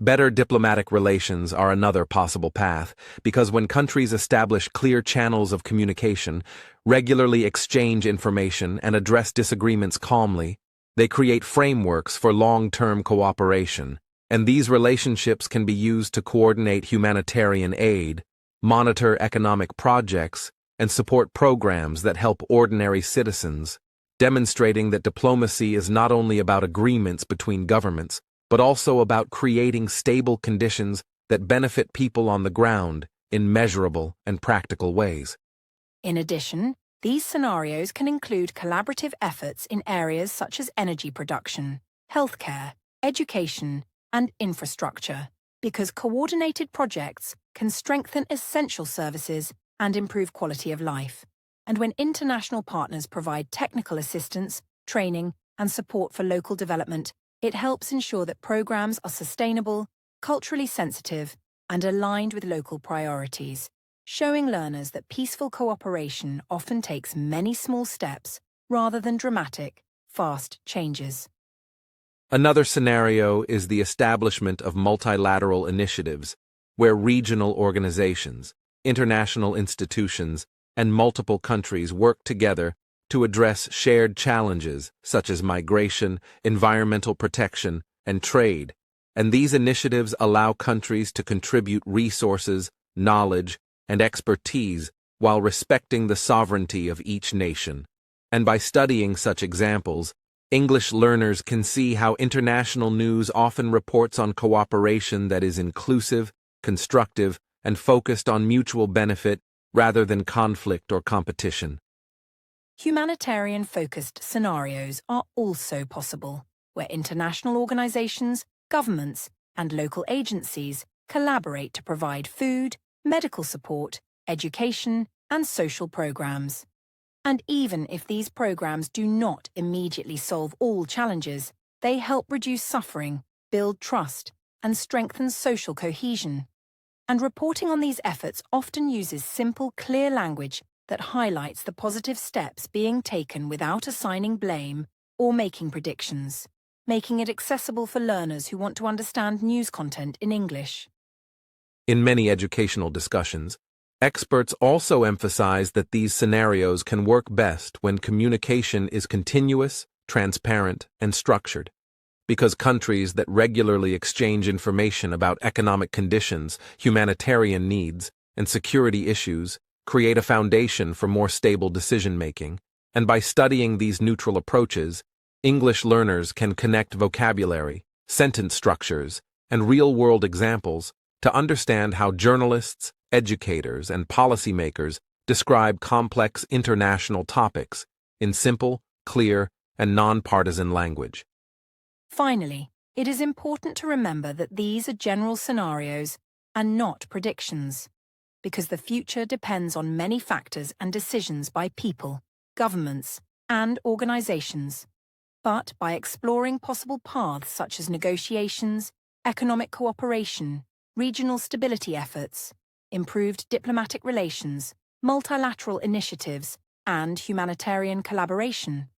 Better diplomatic relations are another possible path, because when countries establish clear channels of communication, regularly exchange information, and address disagreements calmly, they create frameworks for long-term cooperation, and these relationships can be used to coordinate humanitarian aid, monitor economic projects, and support programs that help ordinary citizens, demonstrating that diplomacy is not only about agreements between governments, but also about creating stable conditions that benefit people on the ground in measurable and practical ways. In addition, these scenarios can include collaborative efforts in areas such as energy production, healthcare, education, and infrastructure, because coordinated projects can strengthen essential services and improve quality of life. And when international partners provide technical assistance, training, and support for local development, it helps ensure that programs are sustainable, culturally sensitive, and aligned with local priorities, showing learners that peaceful cooperation often takes many small steps rather than dramatic, fast changes. Another scenario is the establishment of multilateral initiatives, where regional organizations, international institutions, and multiple countries work together to address shared challenges such as migration, environmental protection, and trade. And these initiatives allow countries to contribute resources, knowledge, and expertise while respecting the sovereignty of each nation. And by studying such examples, English learners can see how international news often reports on cooperation that is inclusive, constructive, and focused on mutual benefit rather than conflict or competition. Humanitarian-focused scenarios are also possible, where international organizations, governments, and local agencies collaborate to provide food, medical support, education, and social programs. And even if these programs do not immediately solve all challenges, they help reduce suffering, build trust, and strengthen social cohesion. And reporting on these efforts often uses simple, clear language that highlights the positive steps being taken without assigning blame or making predictions, making it accessible for learners who want to understand news content in English. In many educational discussions, experts also emphasize that these scenarios can work best when communication is continuous, transparent, and structured, because countries that regularly exchange information about economic conditions, humanitarian needs, and security issues create a foundation for more stable decision-making, and by studying these neutral approaches, English learners can connect vocabulary, sentence structures, and real-world examples to understand how journalists, educators, and policymakers describe complex international topics in simple, clear, and non-partisan language. Finally, it is important to remember that these are general scenarios and not predictions, because the future depends on many factors and decisions by people, governments, and organizations. But by exploring possible paths such as negotiations, economic cooperation, regional stability efforts, improved diplomatic relations, multilateral initiatives, and humanitarian collaboration,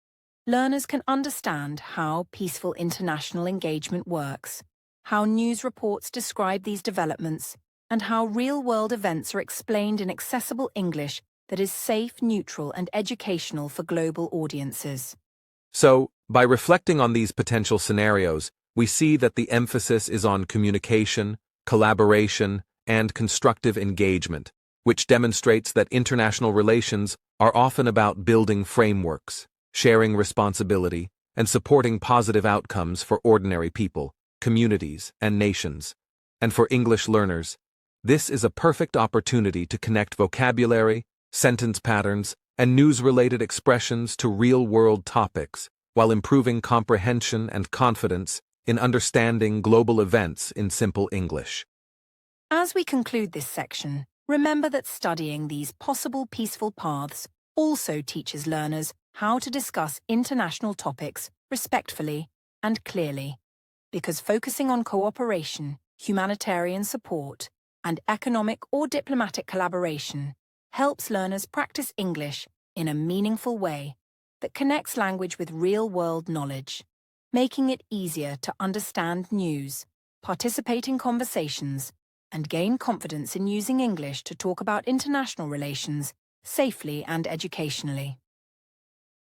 learners can understand how peaceful international engagement works, how news reports describe these developments, and how real-world events are explained in accessible English that is safe, neutral, and educational for global audiences. So, by reflecting on these potential scenarios, we see that the emphasis is on communication, collaboration, and constructive engagement, which demonstrates that international relations are often about building frameworks, sharing responsibility, and supporting positive outcomes for ordinary people, communities, and nations. And for English learners, this is a perfect opportunity to connect vocabulary, sentence patterns, and news-related expressions to real-world topics, while improving comprehension and confidence in understanding global events in simple English. As we conclude this section, remember that studying these possible peaceful paths also teaches learners how to discuss international topics respectfully and clearly, because focusing on cooperation, humanitarian support, and economic or diplomatic collaboration helps learners practice English in a meaningful way that connects language with real-world knowledge, making it easier to understand news, participate in conversations, and gain confidence in using English to talk about international relations safely and educationally.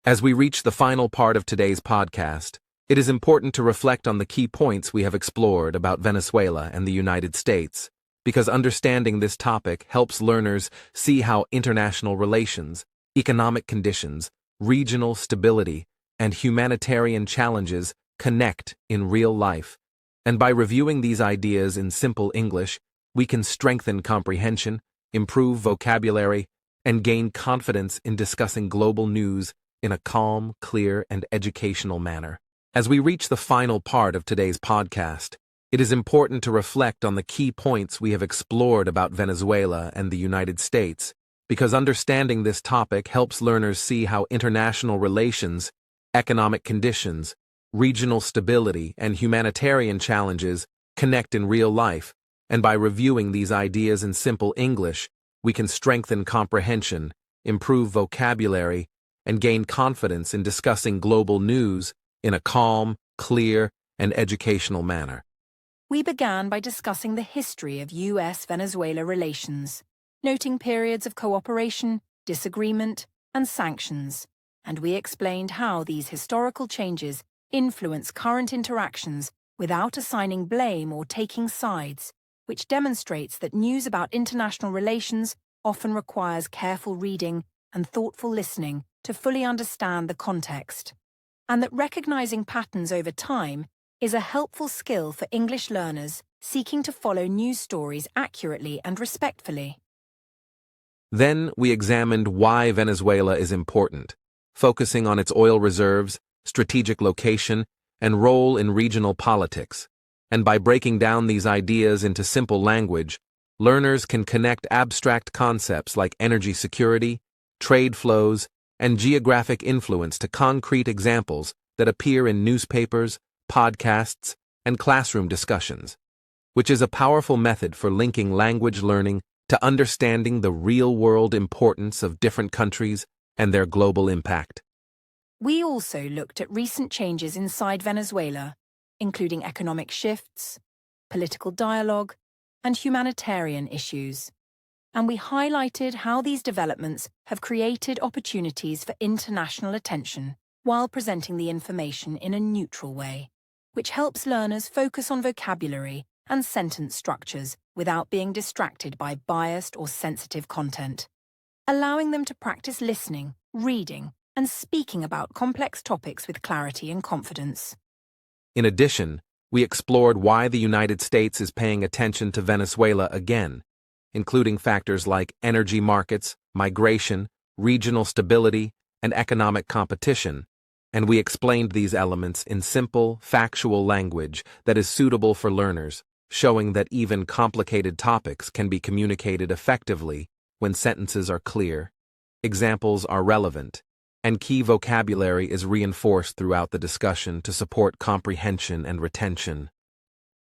As we reach the final part of today's podcast, it is important to reflect on the key points we have explored about Venezuela and the United States, because understanding this topic helps learners see how international relations, economic conditions, regional stability, and humanitarian challenges connect in real life. And by reviewing these ideas in simple English, we can strengthen comprehension, improve vocabulary, and gain confidence in discussing global news in a calm, clear, and educational manner. As we reach the final part of today's podcast, it is important to reflect on the key points we have explored about Venezuela and the United States, because understanding this topic helps learners see how international relations, economic conditions, regional stability, and humanitarian challenges connect in real life, and by reviewing these ideas in simple English, we can strengthen comprehension, improve vocabulary, and gain confidence in discussing global news in a calm, clear, and educational manner. We began by discussing the history of US-Venezuela relations, noting periods of cooperation, disagreement, and sanctions, and we explained how these historical changes influence current interactions without assigning blame or taking sides, which demonstrates that news about international relations often requires careful reading and thoughtful listening to fully understand the context, and that recognizing patterns over time is a helpful skill for English learners seeking to follow news stories accurately and respectfully. Then we examined why Venezuela is important, focusing on its oil reserves, strategic location, and role in regional politics. And by breaking down these ideas into simple language, learners can connect abstract concepts like energy security, trade flows, and geographic influence to concrete examples that appear in newspapers, podcasts, and classroom discussions, which is a powerful method for linking language learning to understanding the real-world importance of different countries and their global impact. We also looked at recent changes inside Venezuela, including economic shifts, political dialogue, and humanitarian issues. And we highlighted how these developments have created opportunities for international attention while presenting the information in a neutral way, which helps learners focus on vocabulary and sentence structures without being distracted by biased or sensitive content, allowing them to practice listening, reading, and speaking about complex topics with clarity and confidence. In addition, we explored why the United States is paying attention to Venezuela again, including factors like energy markets, migration, regional stability, and economic competition, and we explained these elements in simple, factual language that is suitable for learners, showing that even complicated topics can be communicated effectively when sentences are clear, examples are relevant, and key vocabulary is reinforced throughout the discussion to support comprehension and retention.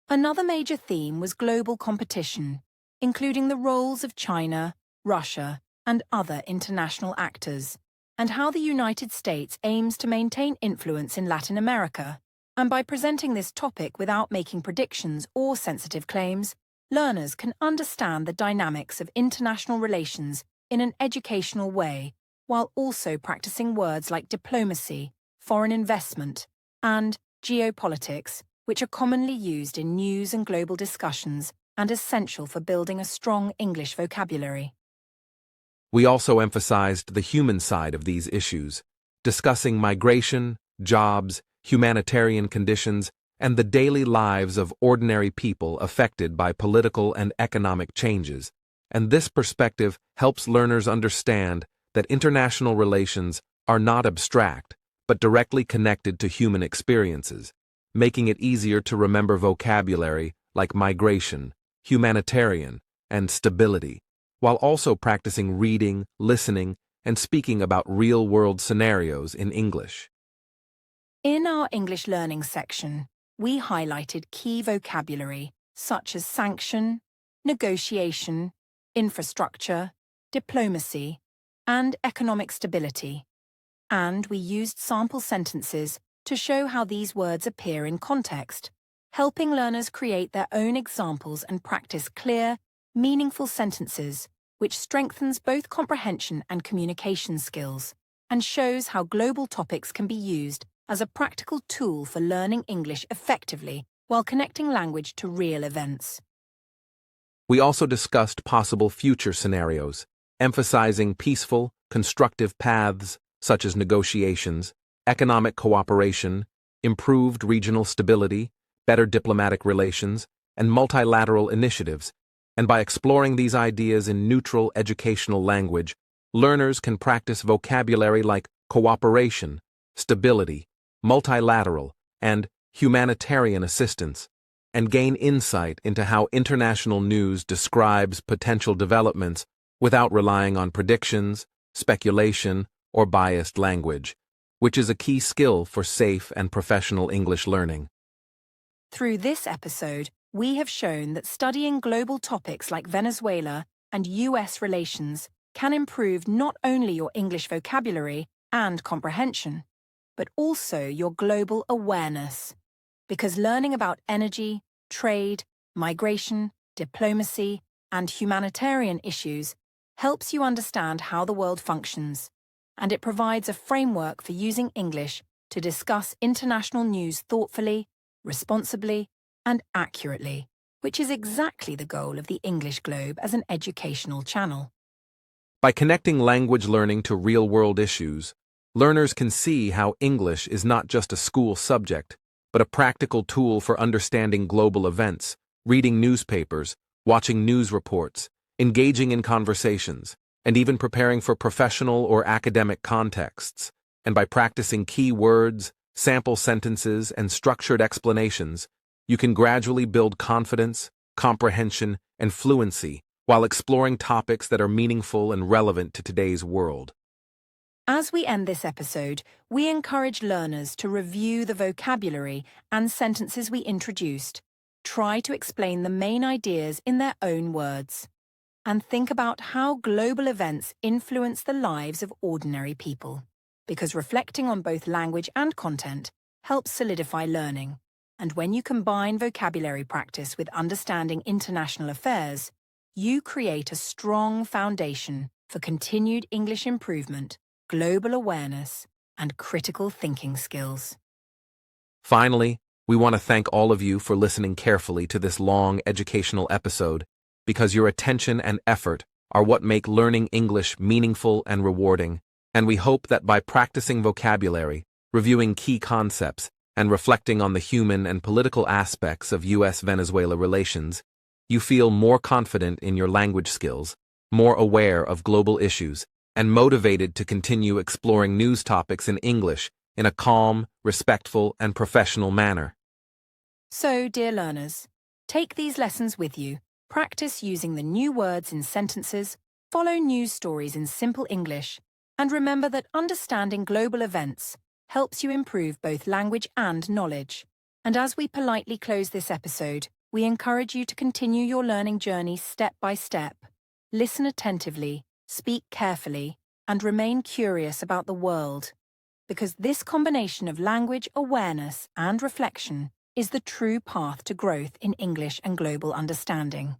Another major theme was global competition, including the roles of China, Russia, and other international actors, and how the United States aims to maintain influence in Latin America. And by presenting this topic without making predictions or sensitive claims, learners can understand the dynamics of international relations in an educational way, while also practicing words like diplomacy, foreign investment, and geopolitics, which are commonly used in news and global discussions and essential for building a strong English vocabulary. We also emphasized the human side of these issues, discussing migration, jobs, humanitarian conditions, and the daily lives of ordinary people affected by political and economic changes, and this perspective helps learners understand that international relations are not abstract, but directly connected to human experiences, making it easier to remember vocabulary like migration, humanitarian, and stability, while also practicing reading, listening, and speaking about real-world scenarios in English. In our English learning section, we highlighted key vocabulary such as sanction, negotiation, infrastructure, diplomacy, and economic stability, and we used sample sentences to show how these words appear in context, helping learners create their own examples and practice clear, meaningful sentences, which strengthens both comprehension and communication skills, and shows how global topics can be used as a practical tool for learning English effectively while connecting language to real events. We also discussed possible future scenarios, emphasizing peaceful, constructive paths such as negotiations, economic cooperation, improved regional stability, better diplomatic relations, and multilateral initiatives, and by exploring these ideas in neutral educational language, learners can practice vocabulary like cooperation, stability, multilateral, and humanitarian assistance, and gain insight into how international news describes potential developments without relying on predictions, speculation, or biased language, which is a key skill for safe and professional English learning. Through this episode, we have shown that studying global topics like Venezuela and US relations can improve not only your English vocabulary and comprehension, but also your global awareness. Because learning about energy, trade, migration, diplomacy, and humanitarian issues helps you understand how the world functions, and it provides a framework for using English to discuss international news thoughtfully, responsibly, and accurately, which is exactly the goal of the English Globe as an educational channel. By connecting language learning to real-world issues, learners can see how English is not just a school subject, but a practical tool for understanding global events, reading newspapers, watching news reports, engaging in conversations, and even preparing for professional or academic contexts. And by practicing key words, sample sentences, and structured explanations, you can gradually build confidence, comprehension, and fluency while exploring topics that are meaningful and relevant to today's world. As we end this episode, we encourage learners to review the vocabulary and sentences we introduced, try to explain the main ideas in their own words, and think about how global events influence the lives of ordinary people. Because reflecting on both language and content helps solidify learning. And when you combine vocabulary practice with understanding international affairs, you create a strong foundation for continued English improvement, global awareness, and critical thinking skills. Finally, we want to thank all of you for listening carefully to this long educational episode, because your attention and effort are what make learning English meaningful and rewarding. And we hope that by practicing vocabulary, reviewing key concepts, and reflecting on the human and political aspects of U.S.-Venezuela relations, you feel more confident in your language skills, more aware of global issues, and motivated to continue exploring news topics in English in a calm, respectful, and professional manner. So, dear learners, take these lessons with you, practice using the new words in sentences, follow news stories in simple English, and remember that understanding global events helps you improve both language and knowledge. And as we politely close this episode, we encourage you to continue your learning journey step by step. Listen attentively, speak carefully, and remain curious about the world. Because this combination of language awareness and reflection is the true path to growth in English and global understanding.